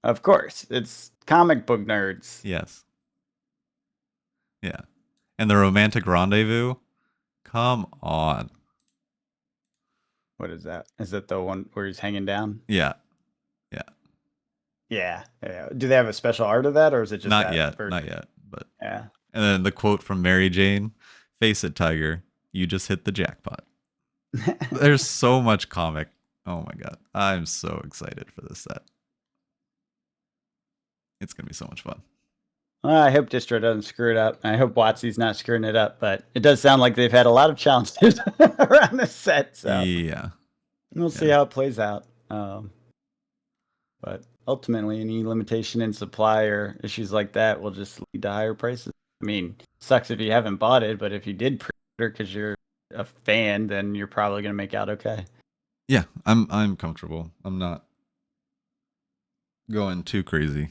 Of course. It's comic book nerds. Yes. Yeah. And the romantic rendezvous? Come on. What is that? Is that the one where he's hanging down? Yeah. Yeah. Yeah. Yeah. Do they have a special art of that, or is it just Not that yet. version? Not yet. But Yeah. and then the quote from Mary Jane, "Face it, Tiger, you just hit the jackpot." There's so much comic. Oh my god. I'm so excited for this set. It's going to be so much fun. Well, I hope Distro doesn't screw it up. I hope WotC's not screwing it up, but it does sound like they've had a lot of challenges around this set. So Yeah. we'll see how it plays out. But ultimately, any limitation in supply or issues like that will just lead to higher prices. I mean, sucks if you haven't bought it, but if you did pre-order because you're a fan, then you're probably going to make out okay. Yeah, I'm comfortable. I'm not going too crazy.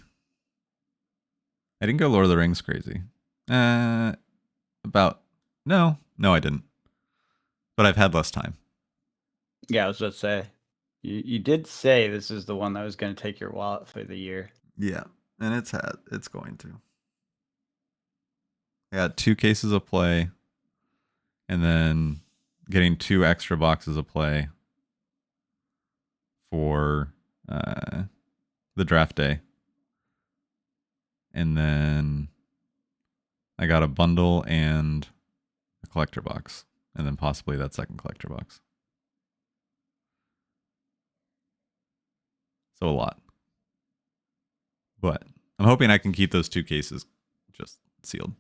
I didn't go Lord of the Rings crazy. About no, I didn't. But I've had less time. Yeah, I was about to say. You did say this is the one that was going to take your wallet for the year. Yeah, and it's going to. I got 2 cases of play, and then getting 2 extra boxes of play for the draft day. And then I got a bundle and a collector box, and then possibly that second collector box. So a lot. But I'm hoping I can keep those 2 cases just sealed.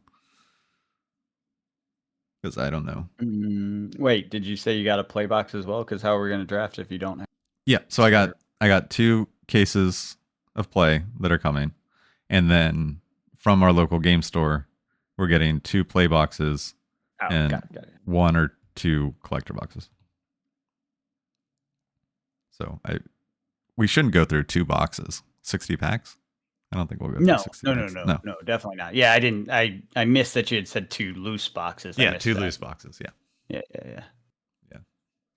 Because I don't know. Wait, did you say you got a play box as well? Because how are we going to draft if you don't have? Yeah, so I got 2 cases of play that are coming, and then from our local game store, we're getting 2 play boxes and got it. 1 or 2 collector boxes. So we shouldn't go through 2 boxes, 60 packs. I don't think we'll go through 60 packs. No, definitely not. Yeah, I didn't. I missed that you had said 2 loose boxes. Yeah, 2 loose boxes. Yeah. Yeah.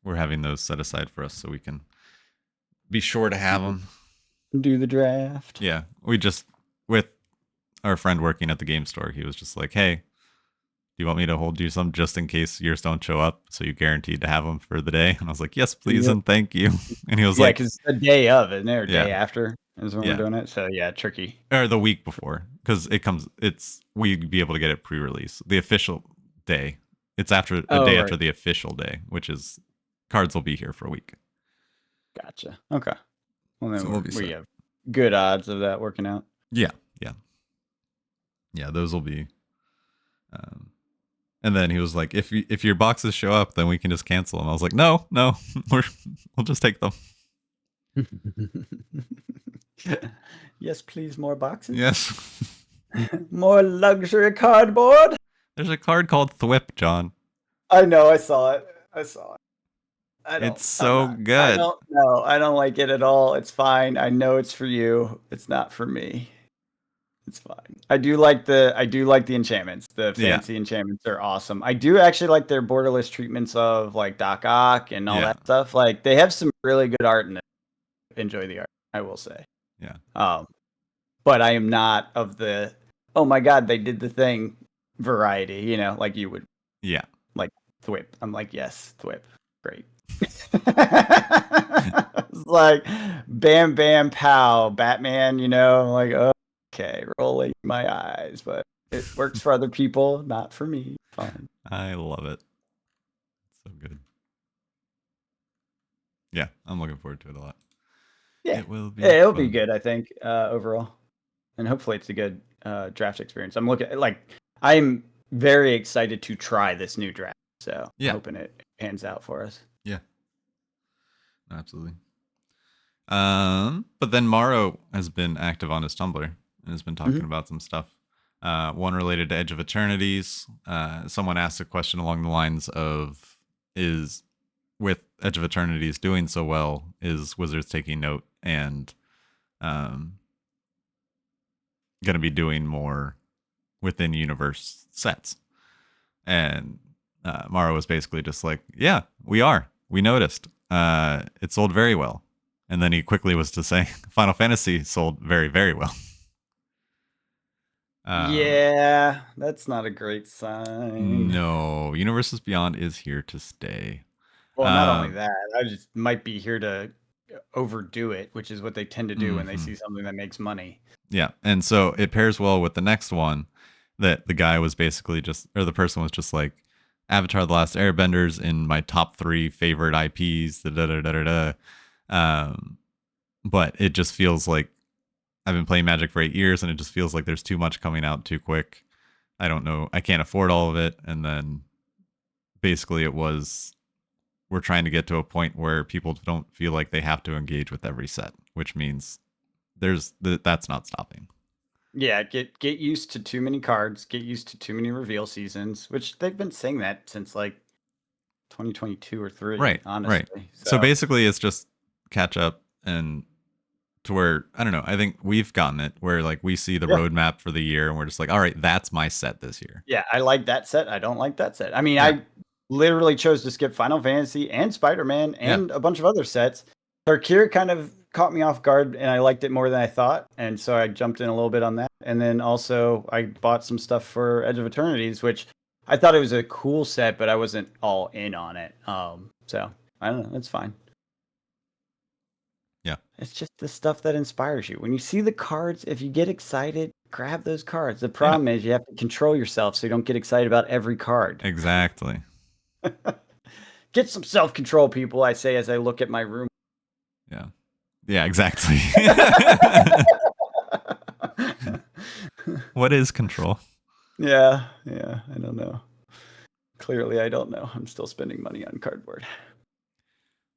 We're having those set aside for us so we can be sure to have them. Do the draft. Yeah, we just with our friend working at the game store, he was just like, "Hey, do you want me to hold you some just in case yours don't show up? So you guaranteed to have them for the day?" And I was like, "Yes, please, and thank you." And he was like, because the day of, isn't there? Yeah. Day after is when we're doing it. So yeah, tricky. Or the week before, because we'd be able to get it pre-release. The official day, it's after a day after the official day, which is cards will be here for a week. Gotcha. Okay. Well, then So we'll be we set. have good odds of that working out. Yeah, yeah, yeah. Those will be. Um, and then he was like, if your boxes show up, then we can just cancel them. I was like, no, no, we'll just take them. Yes, please, more boxes. Yes. More luxury cardboard. There's a card called Thwip, John. I know, I saw it. I saw it. It's I'm so not, I good. don't know. I don't like it at all. It's fine. I know it's for you. It's not for me. It's fine. I do like the enchantments. The Yeah, fancy enchantments are awesome. I do actually like their borderless treatments of like Doc Ock and all yeah, that stuff. Like they have some really good art in it. Enjoy the art, I will say. yeah, Um, but I am not of the oh my god, they did the thing variety, like you would yeah. like Thwip. I'm like, yes, Thwip. Great. It's like bam bam pow, Batman, I'm like, okay, rolling my eyes, but it works for other people, not for me. Fine. I love it. It's so good. Yeah, I'm looking forward to it a lot. Yeah. It will be Yeah, it'll be fun. good, I think, overall. And hopefully it's a good draft experience. I'm looking like I'm very excited to try this new draft. So I'm Yeah, hoping it pans out for us. yeah, absolutely. But then Morrow has been active on his Tumblr and has been talking Hmm. about some stuff. One related to Edge of Eternities. Someone asked a question along the lines of, "Is with Edge of Eternities doing so well, is Wizards taking note and um, going to be doing more within universe sets?" And Morrow was basically just like, "Yeah, we are. We noticed. It sold very well." And then he quickly was to say, Final Fantasy sold very, very well. Um, Yeah, that's not a great sign. no, Universes Beyond is here to stay. Well, not only Um, that, I just might be here to overdo it, which is what they tend to do when they mhm. see something that makes money. Yeah, and so it pairs well with the next one that the guy was basically just, or the person was just like, Avatar: The Last Airbenders in my top 3 favorite IPs. Da da da da da. Um, but it just feels like I've been playing Magic for 8 years, and it just feels like there's too much coming out too quick. I don't know. I can't afford all of it. And then basically it was, we're trying to get to a point where people don't feel like they have to engage with every set, which means that's not stopping. Yeah, get used to too many cards, get used to too many reveal seasons, which they've been saying that since like 2022 or 3, Right, right. honestly. So So, basically it's just catch up, and to where, I don't know, I think we've gotten it where like we see the yeah. roadmap for the year and we're just like, all right, that's my set this year. Yeah, I like that set. I don't like that set. I mean, Yeah, I literally chose to skip Final Fantasy and Spider-Man yeah, and a bunch of other sets. Tarkir kind of caught me off guard and I liked it more than I thought. And so I jumped in a little bit on that. And then also I bought some stuff for Edge of Eternities, which I thought it was a cool set, but I wasn't all in on it. So I don't know. That's fine. yeah, It's just the stuff that inspires you. When you see the cards, if you get excited, grab those cards. The yeah, problem is you have to control yourself so you don't get excited about every card. exactly. Get some self control, people, I say as I look at my room. Yeah, yeah, exactly. What is control? Yeah, yeah, I don't know. Clearly, I don't know. I'm still spending money on cardboard.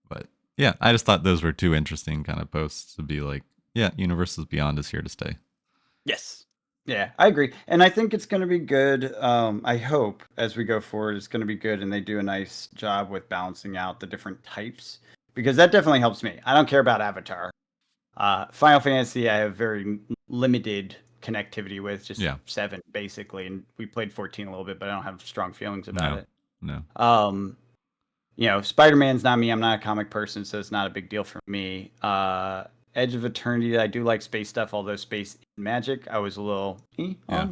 But yeah, I just thought those were two interesting kind of posts to be like, yeah, Universes Beyond is here to stay. Yes. Yeah, I agree. And I think it's going to be good. I hope as we go forward, it's going to be good and they do a nice job with balancing out the different types because that definitely helps me. I don't care about Avatar. Final Fantasy, I have very limited connectivity with, just Yeah, 7 basically. And we played 14 a little bit, but I don't have strong feelings about no, it. no, Um, Spider-Man's not me. I'm not a comic person, so it's not a big deal for me. Edge of Eternity, I do like space stuff, although space magic, I was a little yeah,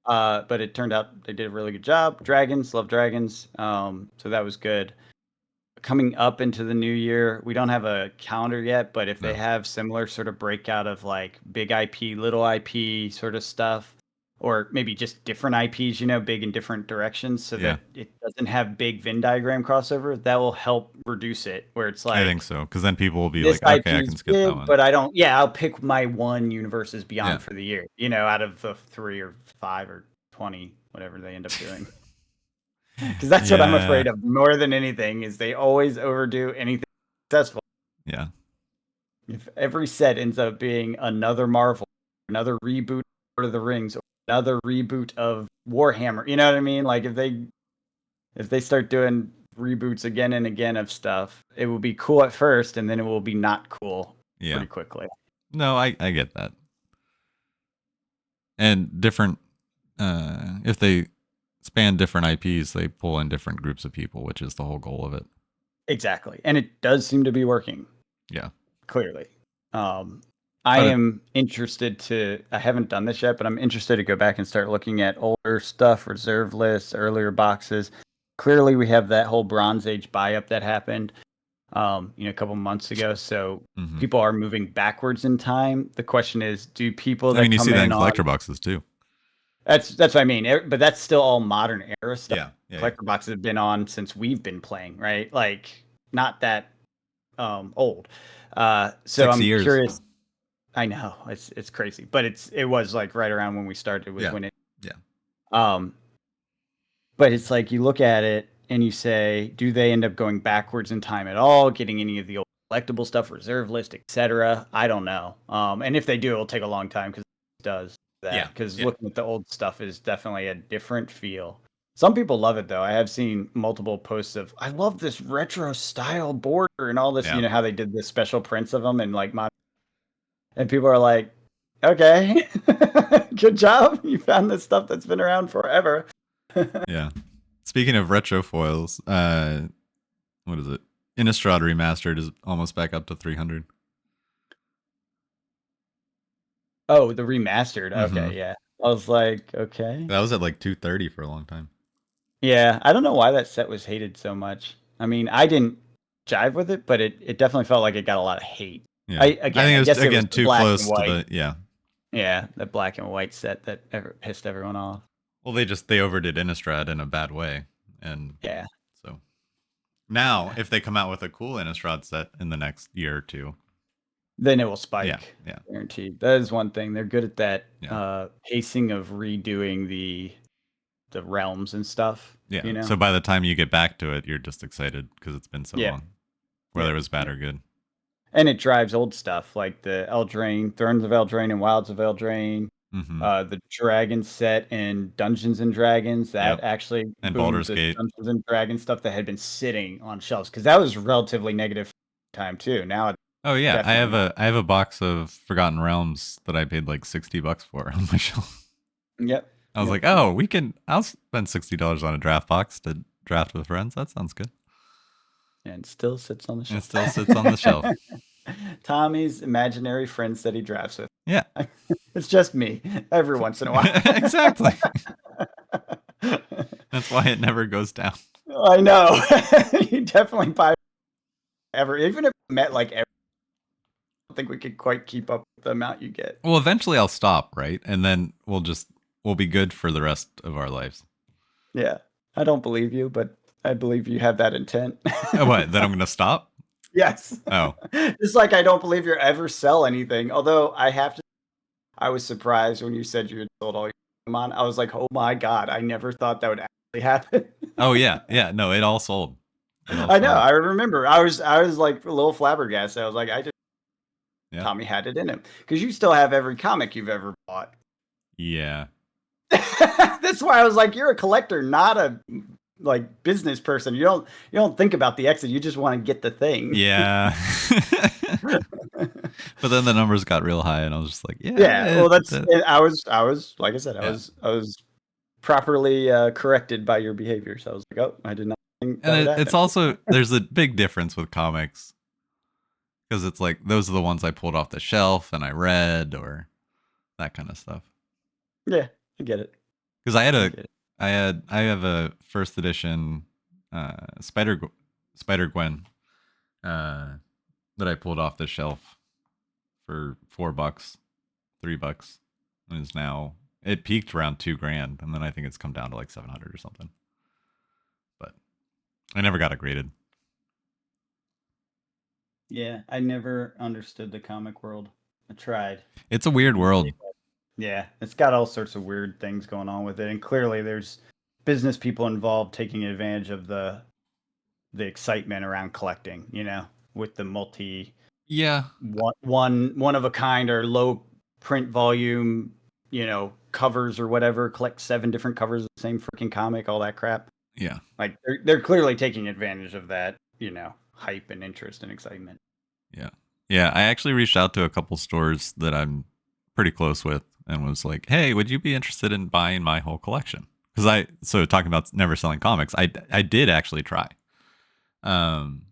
on. But it turned out they did a really good job. Dragons, love dragons. So that was good. Coming up into the new year, we don't have a calendar yet, but if they no, have similar sort of breakout of like big IP, little IP sort of stuff, or maybe just different IPs, big in different directions so Yeah, that it doesn't have big Venn diagram crossover. That will help reduce it where it's I think like so. Because then people will be this like, okay, I IP can is skip that big, one. but I don't, yeah, I'll pick my one Universes Yeah. Beyond for the year, out of the 3 or 5 or 20, whatever they end up doing. Because that's what I'm Yeah. afraid of more than anything is they always overdo anything successful. Yeah. If every set ends up being another Marvel, another reboot of Lord of the Rings, or another reboot of Warhammer, you know what I mean? Like if they start doing reboots again and again of stuff, it will be cool at first, and then it will be not cool Yeah. pretty quickly. No, I get that. And different, if they span different IPs, they pull in different groups of people, which is the whole goal of it. Exactly, and it does seem to be working Yeah. clearly. I But am interested to. I haven't done this yet, but I'm interested to go back and start looking at older stuff, reserve lists, earlier boxes. Clearly, we have that whole Bronze Age buy-up that happened, a couple months ago. So mhm. people are moving backwards in time. The question is, do people I that mean, you see come that in in on collector boxes too. that's what I mean. But that's still all modern era stuff. Yeah. Yeah. Yeah. Collector boxes have been on since we've been playing, right? Like not that old. So 6 I'm years. curious. I know it's crazy, but it was like right around when we started was Yeah. when it Yeah. um but it's like you look at it and you say, do they end up going backwards in time at all, getting any of the old collectible stuff, reserve list, etc.? I don't know. And if they do, it'll take a long time because it does that. Yeah. Because Yeah. looking at the old stuff is definitely a different feel. Some people love it though. I have seen multiple posts of, I love this retro style border and all this. Yeah. How they did the special prints of them and like and people are like, okay, good job. You found this stuff that's been around forever. Yeah. Speaking of retro foils, what is it? Innistrad Remastered is almost back up to 300. Oh, the remastered. Mm-hmm. Okay, yeah. I was like, okay. That was at like 230 for a long time. Yeah, I don't know why that set was hated so much. I mean, I didn't jive with it, but it definitely felt like it got a lot of hate. Yeah. I think I it was, guess it was again, the too black and close to white. the, yeah. Yeah, the black and white set that pissed everyone off. Well, they overdid Innistrad in a bad way. And Yeah. so now, if they come out with a cool Innistrad set in the next year or two, Then it will yeah. spike. Yeah. Guaranteed. That is one thing. They're good at that Yeah. pacing of redoing the realms and stuff, Yeah. So by the time you get back to it, you're just excited because it's been so Yeah. long, whether Yeah. it was bad or good. And it drives old stuff like the Eldraine, Thrones of Eldraine and Wilds of Eldraine, Mm-hmm. the Dragon set and Dungeons and Dragons. That Yep. actually And boomed Baldur's the Gate. Dungeons and Dragons stuff that had been sitting on shelves because that was relatively negative time too. Now it's Oh yeah, definitely not. I have a box of Forgotten Realms that I paid like $60 for on my shelf. Yep. I was Yep. like, oh, I'll spend $60 on a draft box to draft with friends. That sounds good. And it still sits on the And it shelf. still sits on the shelf. Tommy's imaginary friends that he drafts with. Yeah. It's just me every once in a while. Exactly. That's why it never goes down. I know. You definitely buy ever, even if we met like every, I don't think we could quite keep up with the amount you get. Well, eventually I'll stop, right? And then we'll be good for the rest of our lives. Yeah. I don't believe you, but I believe you have that intent. Oh, what? Then I'm gonna stop? Yes. Oh. Just like I don't believe you ever sell anything. Although I was surprised when you said you had sold all your Pokemon. I was like, oh my God, I never thought that would actually happen. Oh yeah. Yeah. No, it all sold. It all I know. sold. I remember. I was like a little flabbergasted. I was like, Yeah. Tommy had it in him because you still have every comic you've ever bought. Yeah. That's why I was like, you're a collector, not a like business person. You don't think about the exit. You just want to get the thing. Yeah. But then the numbers got real high, and I was just like, Yeah. yeah, Well, I was like I said, yeah. I was properly corrected by your behavior. So I was like, oh, I did not think that would And it's happen. also, there's a big difference with comics because it's like those are the ones I pulled off the shelf and I read or that kind of stuff. Yeah, I get it. Because I get it. I have a first edition Spider Gwen that I pulled off the shelf for $4, $3, and is now It peaked around 2 grand, and then I think it's come down to like 700 or something. But I never got it graded. Yeah, I never understood the comic world. I tried. It's a weird world. Yeah, it's got all sorts of weird things going on with it, and clearly there's business people involved taking advantage of the excitement around collecting. With the multi Yeah, one of a kind or low print volume, covers or whatever. Collect 7 different covers of the same freaking comic, all that crap. yeah, Like they're clearly taking advantage of that, hype and interest and excitement. yeah, yeah. I actually reached out to a couple stores that I'm pretty close with, and was like, "Hey, would you be interested in buying my whole collection?" Because talking about never selling comics, I did actually try. Um,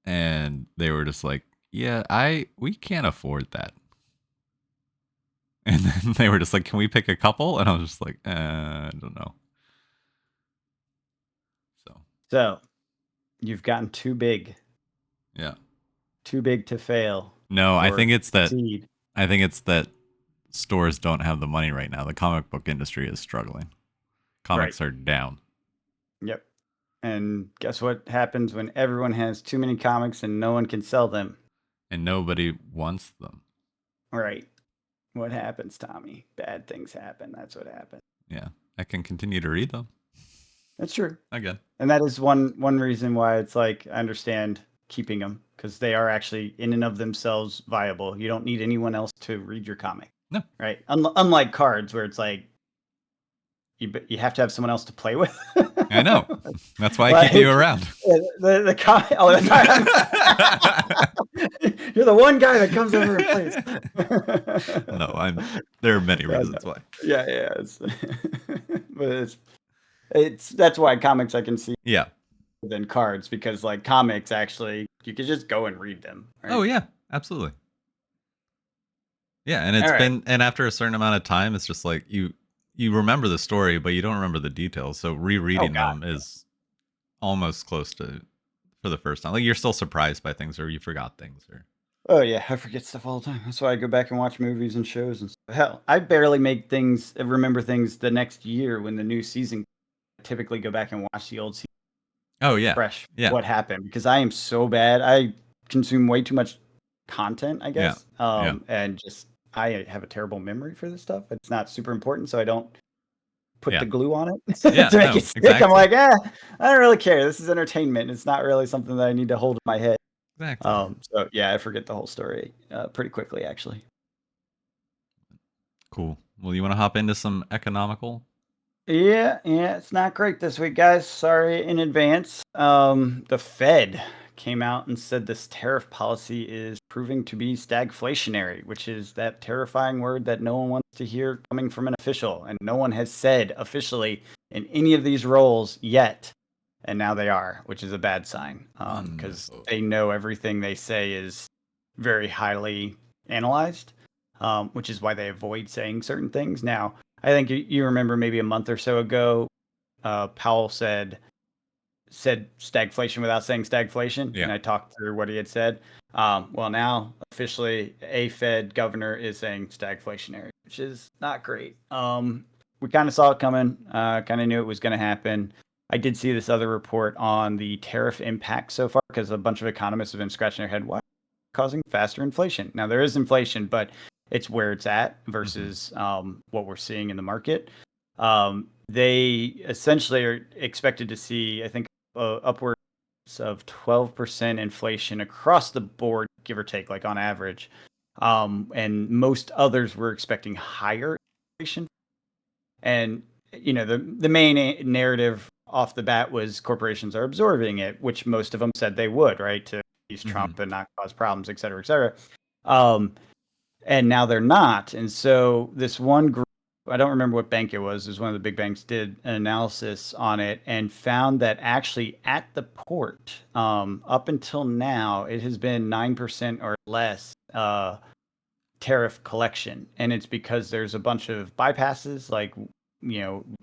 and they were just like, "Yeah, we can't afford that." And then they were just like, "Can we pick a couple?" And I was just like, I don't know. So So you've gotten yeah, too big to fail no, or succeed. I think it's that stores don't have the money right now. The comic book industry is struggling. Right. Comics are down, Yep. And guess what happens when everyone has too many comics and no one can sell them? and nobody wants them. Right. What happens, Tommy? Bad things happen. That's what happens. Yeah, I can continue to read them That's true. again. And that is one reason why it's like I understand keeping them because they are actually in and of themselves viable. You don't need anyone else to read your comic, No, right? Unlike cards where it's like you have to have someone else to play with. I know. That's why I keep Like you around. the comic. Oh, that's right. You're the one guy that comes over and plays. No, there are many Yeah, reasons why. yeah, yeah. But it's that's why comics I can see Yeah. than cards because like comics actually you could just go and read them, Oh right? yeah, absolutely. Yeah, All right. and after a certain amount of time, it's just like you remember the story, but you don't remember the details. So Oh rereading God. them is almost close to for the first time. Like you're still surprised by things, or you forgot things, or Oh yeah, I forget stuff all the time. That's why I go back and watch movies and shows and stuff. Hell, I barely make things remember things the next year when the new season. I typically go back and watch the old season oh yeah, fresh yeah, what happened because I am so bad. I consume way too much content, I yeah, guess. yeah, And just I have a terrible memory for this stuff. It's not super important, so I don't put yeah, the glue on it yeah. to make No, it stick. I'm exactly, like, I don't really care. This is entertainment. It's not really something that I need to hold in my head. exactly. So yeah, I forget the whole story pretty quickly, actually. Cool. Well, you want to hop into some economical? Yeah, it's not great this week, guys. Sorry in advance. The Fed came out and said this tariff policy is proving to be stagflationary, which is that terrifying word that no one wants to hear coming from an official, and no one has said officially in any of these roles yet. And now they are, which is a bad sign, because No. they know everything they say is very highly analyzed, which is why they avoid saying certain things. Now, I think you remember maybe a month or so ago, Powell said stagflation without saying stagflation, Yeah. and I talked through what he had said. Well, now officially, a Fed governor is saying stagflationary, which is not great. We kind of saw it coming. Kind of knew it was going to happen. I did see this other report on the tariff impact so far because a bunch of economists have been scratching their head. Why causing faster inflation? Now there is inflation, but it's where it's at Hmm. versus what we're seeing in the market. They essentially are expected to see, I think, upwards of 12% inflation across the board, give or take, like on average. And most others were expecting higher inflation. And the main narrative off the bat was corporations are absorbing it, which most of them said they would, right, to use Hmm. Trump and not cause problems, et cetera, et cetera. Um, and now they're not. And so this one group, I don't remember what bank it was one of the big banks, did an analysis on it and found that actually at the port, up until now, it has been 9% or less tariff collection. And it's because there's a bunch of bypasses, like,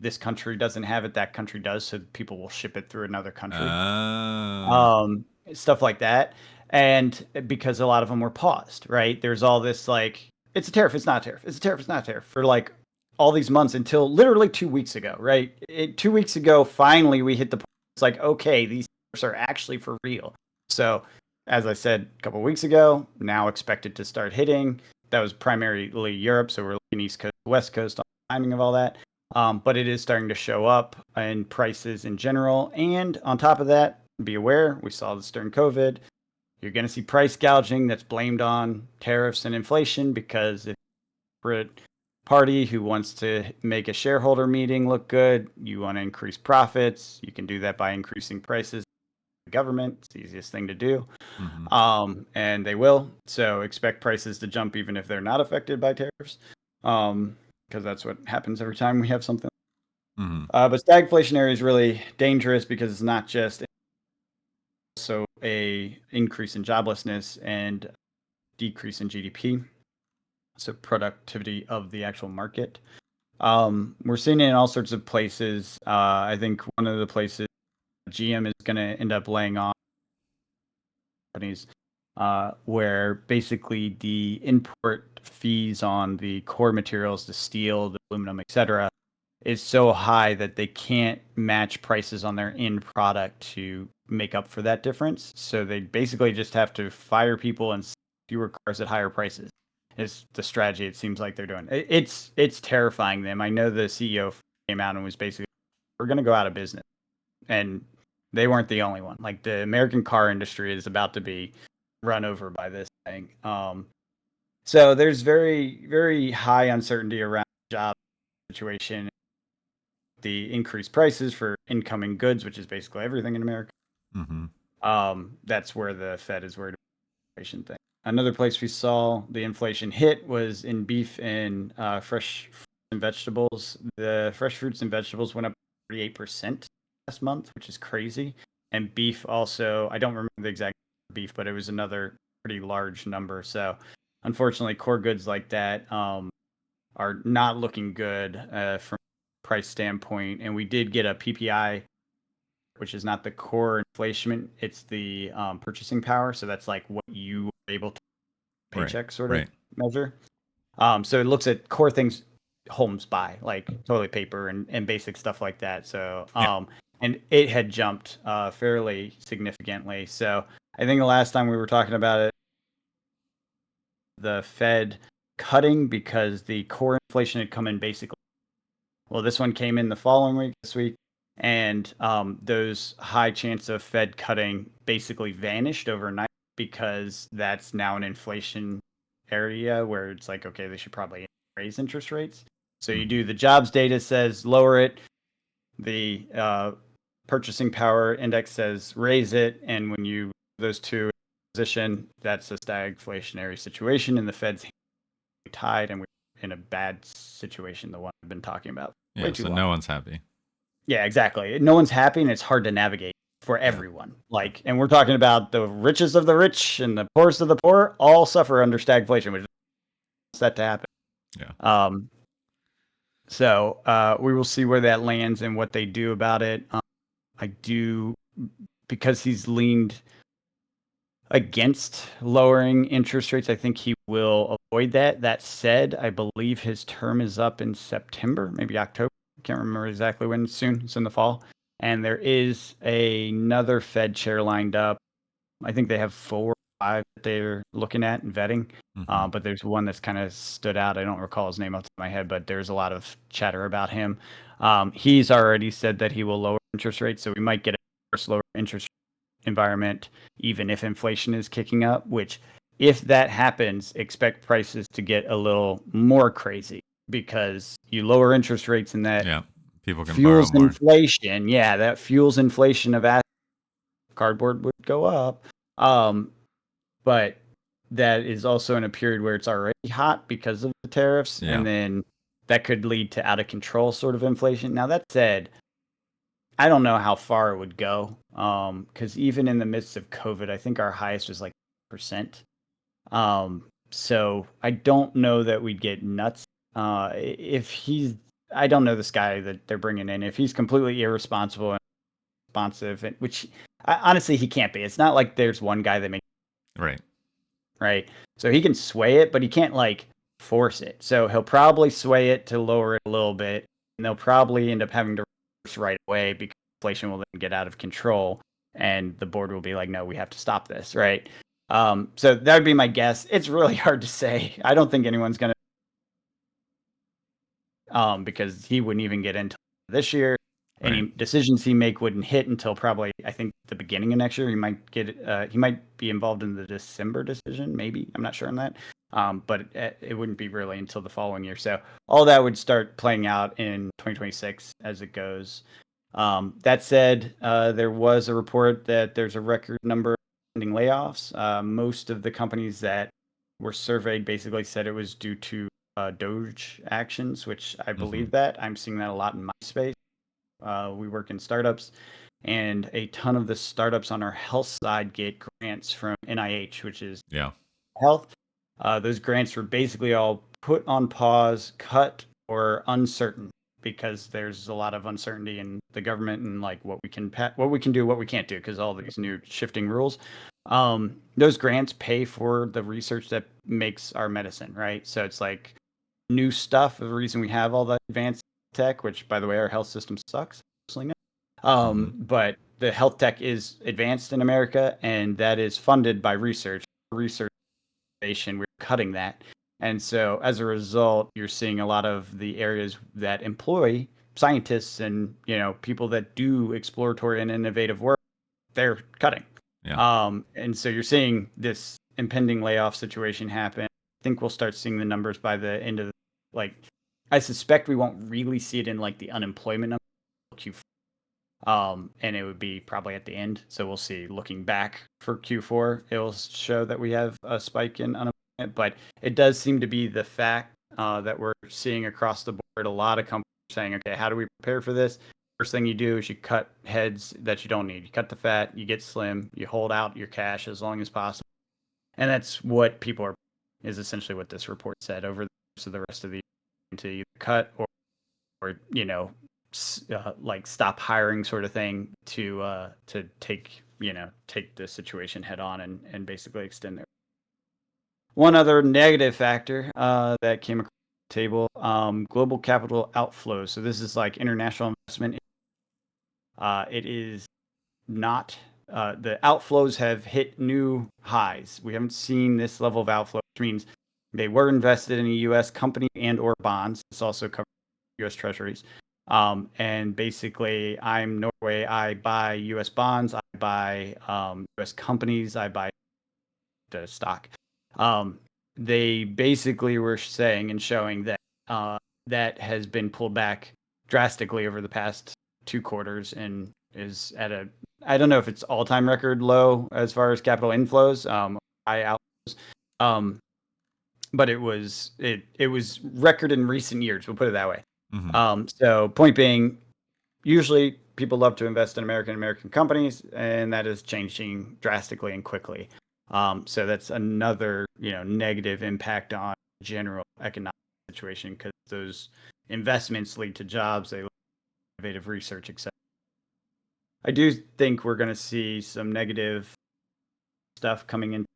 this country doesn't have it, that country does, so people will ship it through another country, Oh. um, stuff like that. And because a lot of them were paused, right? There's all this like, it's a tariff, it's not a tariff, it's a tariff, it's not a tariff for like all these months until literally 2 weeks ago, right? 2 weeks ago, finally we hit the point. It's like, okay, these tariffs are actually for real. So, as I said a couple of weeks ago, now expected to start hitting. That was primarily Europe, so we're looking East Coast, West Coast on the timing of all that. But it is starting to show up in prices in general. And on top of that, be aware, we saw this during COVID. You're going to see price gouging that's blamed on tariffs and inflation because if you're a party who wants to make a shareholder meeting look good, you want to increase profits, you can do that by increasing prices. The government, it's the easiest thing to do. Mm-hmm. And they will. So expect prices to jump even if they're not affected by tariffs. Because that's what happens every time we have something. Mm-hmm. But stagflationary is really dangerous because it's not just also a increase in joblessness and decrease in GDP, so productivity of the actual market. We're seeing it in all sorts of places. I think one of the places GM is going to end up laying off companies where basically the import fees on the core materials, the steel, the aluminum, etc., is so high that they can't match prices on their end product to make up for that difference. So they basically just have to fire people and sell fewer cars at higher prices. Is the strategy it seems like they're doing. It's terrifying them. I know the CEO came out and was basically, we're going to go out of business, and they weren't the only one. Like the American car industry is about to be run over by this thing. So there's very very high uncertainty around the job situation, the increased prices for incoming goods, which is basically everything in America. Mm-hmm. That's where the Fed is worried about the inflation thing. Another place we saw the inflation hit was in beef and fresh fruits and vegetables. The fresh fruits and vegetables went up 38% last month, which is crazy. And beef also, I don't remember the exact beef, but it was another pretty large number. So unfortunately, core goods like that are not looking good from a price standpoint. And we did get a PPI, which is not the core inflation; it's the purchasing power. So that's like what you are able to Right. paycheck sort of Right. measure. So it looks at core things homes buy, like toilet paper and basic stuff like that. So Yeah. and it had jumped fairly significantly. So I think the last time we were talking about it, the Fed cutting because the core inflation had come in basically. Well, this one came in the following week, this week, and those high chance of Fed cutting basically vanished overnight because that's now an inflation area where it's like, okay, they should probably raise interest rates. So you Mm-hmm. do the jobs data says lower it, the purchasing power index says raise it, and when you those two position, that's a stagflationary situation, and the Fed's tied, and we're in a bad situation, the one I've been talking about way Yeah. too So long. no one's happy. Yeah, exactly. No one's happy, and it's hard to navigate for Yeah. everyone. Like, and we're talking about the richest of the rich and the poorest of the poor all suffer under stagflation, which is set to happen. Yeah. Um, so we will see where that lands and what they do about it. I do because he's leaned against lowering interest rates. I think he will avoid that. That said, I believe his term is up in September, maybe October. I can't remember exactly when. Soon, it's in the fall. And there is another Fed chair lined up. I think they have 4 or 5 that they're looking at and vetting. Mm-hmm. But there's one that's kind of stood out. I don't recall his name off the top of my head, but there's a lot of chatter about him. He's already said that he will lower interest rates, so we might get a first lower interest environment, even if inflation is kicking up, which if that happens, expect prices to get a little more crazy because you lower interest rates and that Yeah. People can borrow fuels more. inflation. Yeah, that fuels inflation of assets. Cardboard would go up. But that is also in a period where it's already hot because of the tariffs, Yeah. and then that could lead to out of control sort of inflation. Now that said, I don't know how far it would go. Because even in the midst of COVID, I think our highest was like percent. So I don't know that we'd get nuts. If he's, I don't know this guy that they're bringing in. If he's completely irresponsible and responsive, which honestly he can't be. It's not like there's one guy that makes Right. right. So he can sway it, but he can't like. force it. So he'll probably sway it to lower it a little bit, and they'll probably end up having to reverse right away because inflation will then get out of control, and the board will be like, no, we have to stop this, right? So that would be my guess. It's really hard to say. I don't think anyone's going to, because he wouldn't even get into this year. Any Right. decisions he make wouldn't hit until probably, I think, the beginning of next year. He might be involved in the December decision, maybe. I'm not sure on that. But it wouldn't be really until the following year. So all that would start playing out in 2026 as it goes. That said, there was a report that there's a record number of pending layoffs. Most of the companies that were surveyed basically said it was due to Doge actions, which I Hmm. believe that. I'm seeing that a lot in my space. We work in startups, and a ton of the startups on our health side get grants from NIH, which is Yeah. health. Those grants were basically all put on pause, cut, or uncertain because there's a lot of uncertainty in the government and like what we can do, what we can't do because all these new shifting rules. Those grants pay for the research that makes our medicine, right? So it's like new stuff. The reason we have all the advanced tech, which by the way, our health system sucks. Personally, no. Hmm. But the health tech is advanced in America, and that is funded by research. Research we're cutting that. And so as a result, you're seeing a lot of the areas that employ scientists and, people that do exploratory and innovative work, they're cutting. Yeah. And so you're seeing this impending layoff situation happen. I think we'll start seeing the numbers by the end of like I suspect we won't really see it in like the unemployment number Q4, and it would be probably at the end. So we'll see. Looking back for Q4, it will show that we have a spike in unemployment, but it does seem to be the fact that we're seeing across the board. A lot of companies saying, "Okay, how do we prepare for this?" First thing you do is you cut heads that you don't need. You cut the fat, you get slim, you hold out your cash as long as possible, and that's what people are. Is essentially what this report said over the course of the rest of the year to either cut or like stop hiring sort of thing to take the situation head on and basically extend their one other negative factor that came across the table, global capital outflows. So this is like international investment. It is not the outflows have hit new highs. We haven't seen this level of outflow, which means they were invested in a U.S. company and or bonds. This also covers U.S. Treasuries. And basically, I'm Norway. I buy U.S. bonds. I buy U.S. companies. I buy the stock. Um, they basically were saying and showing that that has been pulled back drastically over the past 2 quarters and is at a I don't know if it's all time record low as far as capital inflows. High outflows. Um, but it was record in recent years. We'll put it that way. Hmm. So point being, usually people love to invest in American companies, and that is changing drastically and quickly. So that's another negative impact on general economic situation because those investments lead to jobs, they lead to innovative research, etc. I do think we're going to see some negative stuff coming into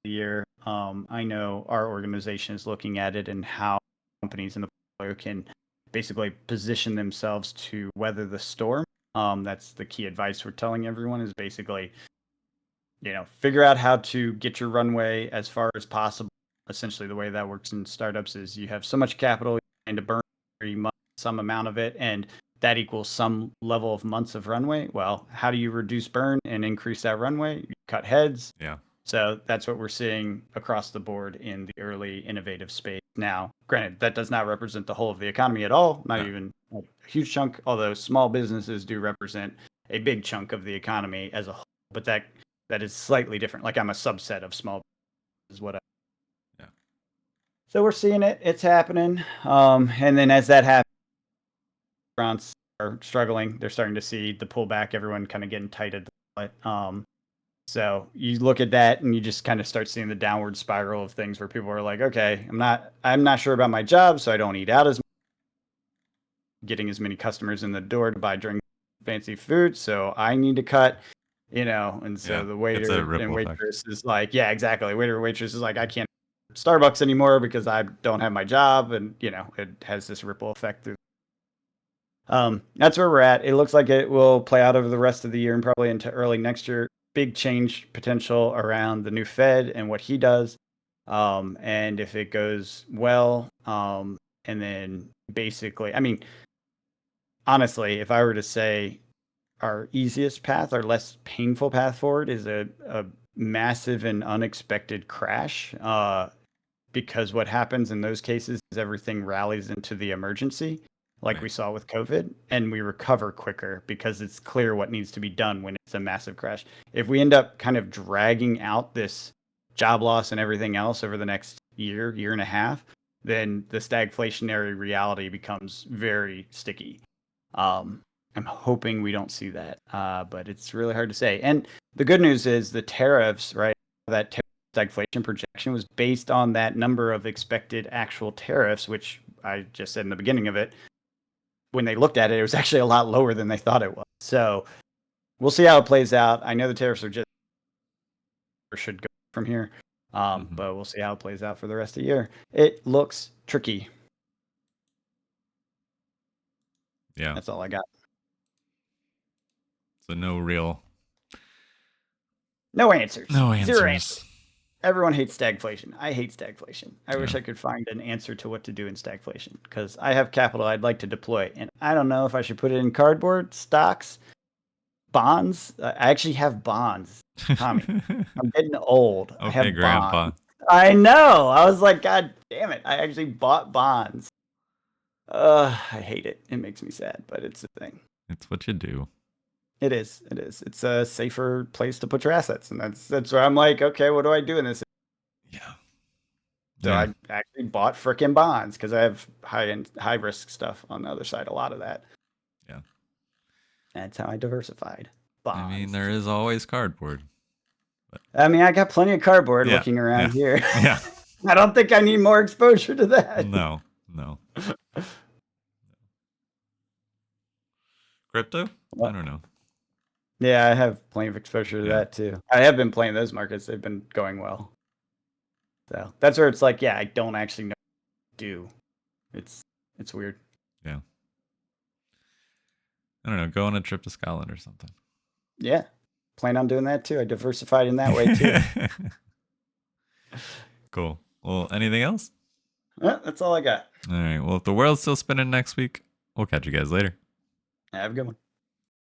the year. I know our organization is looking at it and how companies in the portfolio can basically position themselves to weather the storm. That's the key advice we're telling everyone is basically, figure out how to get your runway as far as possible. Essentially, the way that works in startups is you have so much capital, you're trying to burn every month some amount of it, and that equals some level of months of runway. Well, how do you reduce burn and increase that runway? You cut heads, Yeah. so that's what we're seeing across the board in the early innovative space. Now, granted, that does not represent the whole of the economy at all, not No. even a huge chunk, although small businesses do represent a big chunk of the economy as a whole. But that is slightly different. Like I'm a subset of small business, is what I. Yeah. So we're seeing it. It's happening. And then as that happens, restaurants are struggling. They're starting to see the pullback. Everyone kind of getting tight at the wallet. So you look at that and you just kind of start seeing the downward spiral of things where people are like, okay, I'm not sure about my job, so I don't eat out as much, getting as many customers in the door to buy drink fancy food. So I need to cut, and so Yeah. the It's a waiter and ripple effect. waitress is like, yeah, exactly. Waiter or waitress is like, I can't Starbucks anymore because I don't have my job, and it has this ripple effect through. That's where we're at. It looks like it will play out over the rest of the year and probably into early next year. Big change potential around the new Fed and what he does. And if it goes well, and then basically, I mean, honestly, if I were to say our easiest path, our less painful path forward is a massive and unexpected crash. Because what happens in those cases is everything rallies into the emergency, like Right. we saw with COVID, and we recover quicker because it's clear what needs to be done when it's a massive crash. If we end up kind of dragging out this job loss and everything else over the next year and a half, then the stagflationary reality becomes very sticky. I'm hoping we don't see that, but it's really hard to say. And the good news is the tariffs, right? That stagflation projection was based on that number of expected actual tariffs, which I just said in the beginning of it. When they looked at it, it was actually a lot lower than they thought it was. So we'll see how it plays out. I know the tariffs are just or should go from here, Mm-hmm. but we'll see how it plays out for the rest of the year. It looks tricky. Yeah. That's all I got. So no real, No answers. no Zero answers. answers. Everyone hates stagflation. I hate stagflation. I Yeah. wish I could find an answer to what to do in stagflation because I have capital I'd like to deploy, and I don't know if I should put it in cardboard, stocks, bonds. I actually have bonds, Tommy. I'm getting old. I Okay, have Grandpa. bonds. I know. I was like, God damn it! I actually bought bonds. I hate it. It makes me sad, but it's the thing. It's what you do. It is. It is. It's a safer place to put your assets, and that's where I'm like, okay, what do I do in this? Yeah. So Yeah. I actually bought frickin' bonds because I have high risk stuff on the other side. A lot of that. Yeah. That's how I diversified I mean, bonds. there is always cardboard. I mean, I got plenty of cardboard Yeah. looking Yeah. around here. Yeah. I don't think I need more exposure to that. No. No. Crypto? I don't know. Yeah, I have plenty of exposure to Yeah. that too. I have been playing those markets. They've been going well. So that's where it's like, yeah, I don't actually know what to do. It's weird. Yeah. I don't know. Go on a trip to Scotland or something. Yeah. Plan on doing that too. I diversified in that way too. Cool. Well, anything else? That's all I got. All right. Well, if the world's still spinning next week, we'll catch you guys later. Have a good one.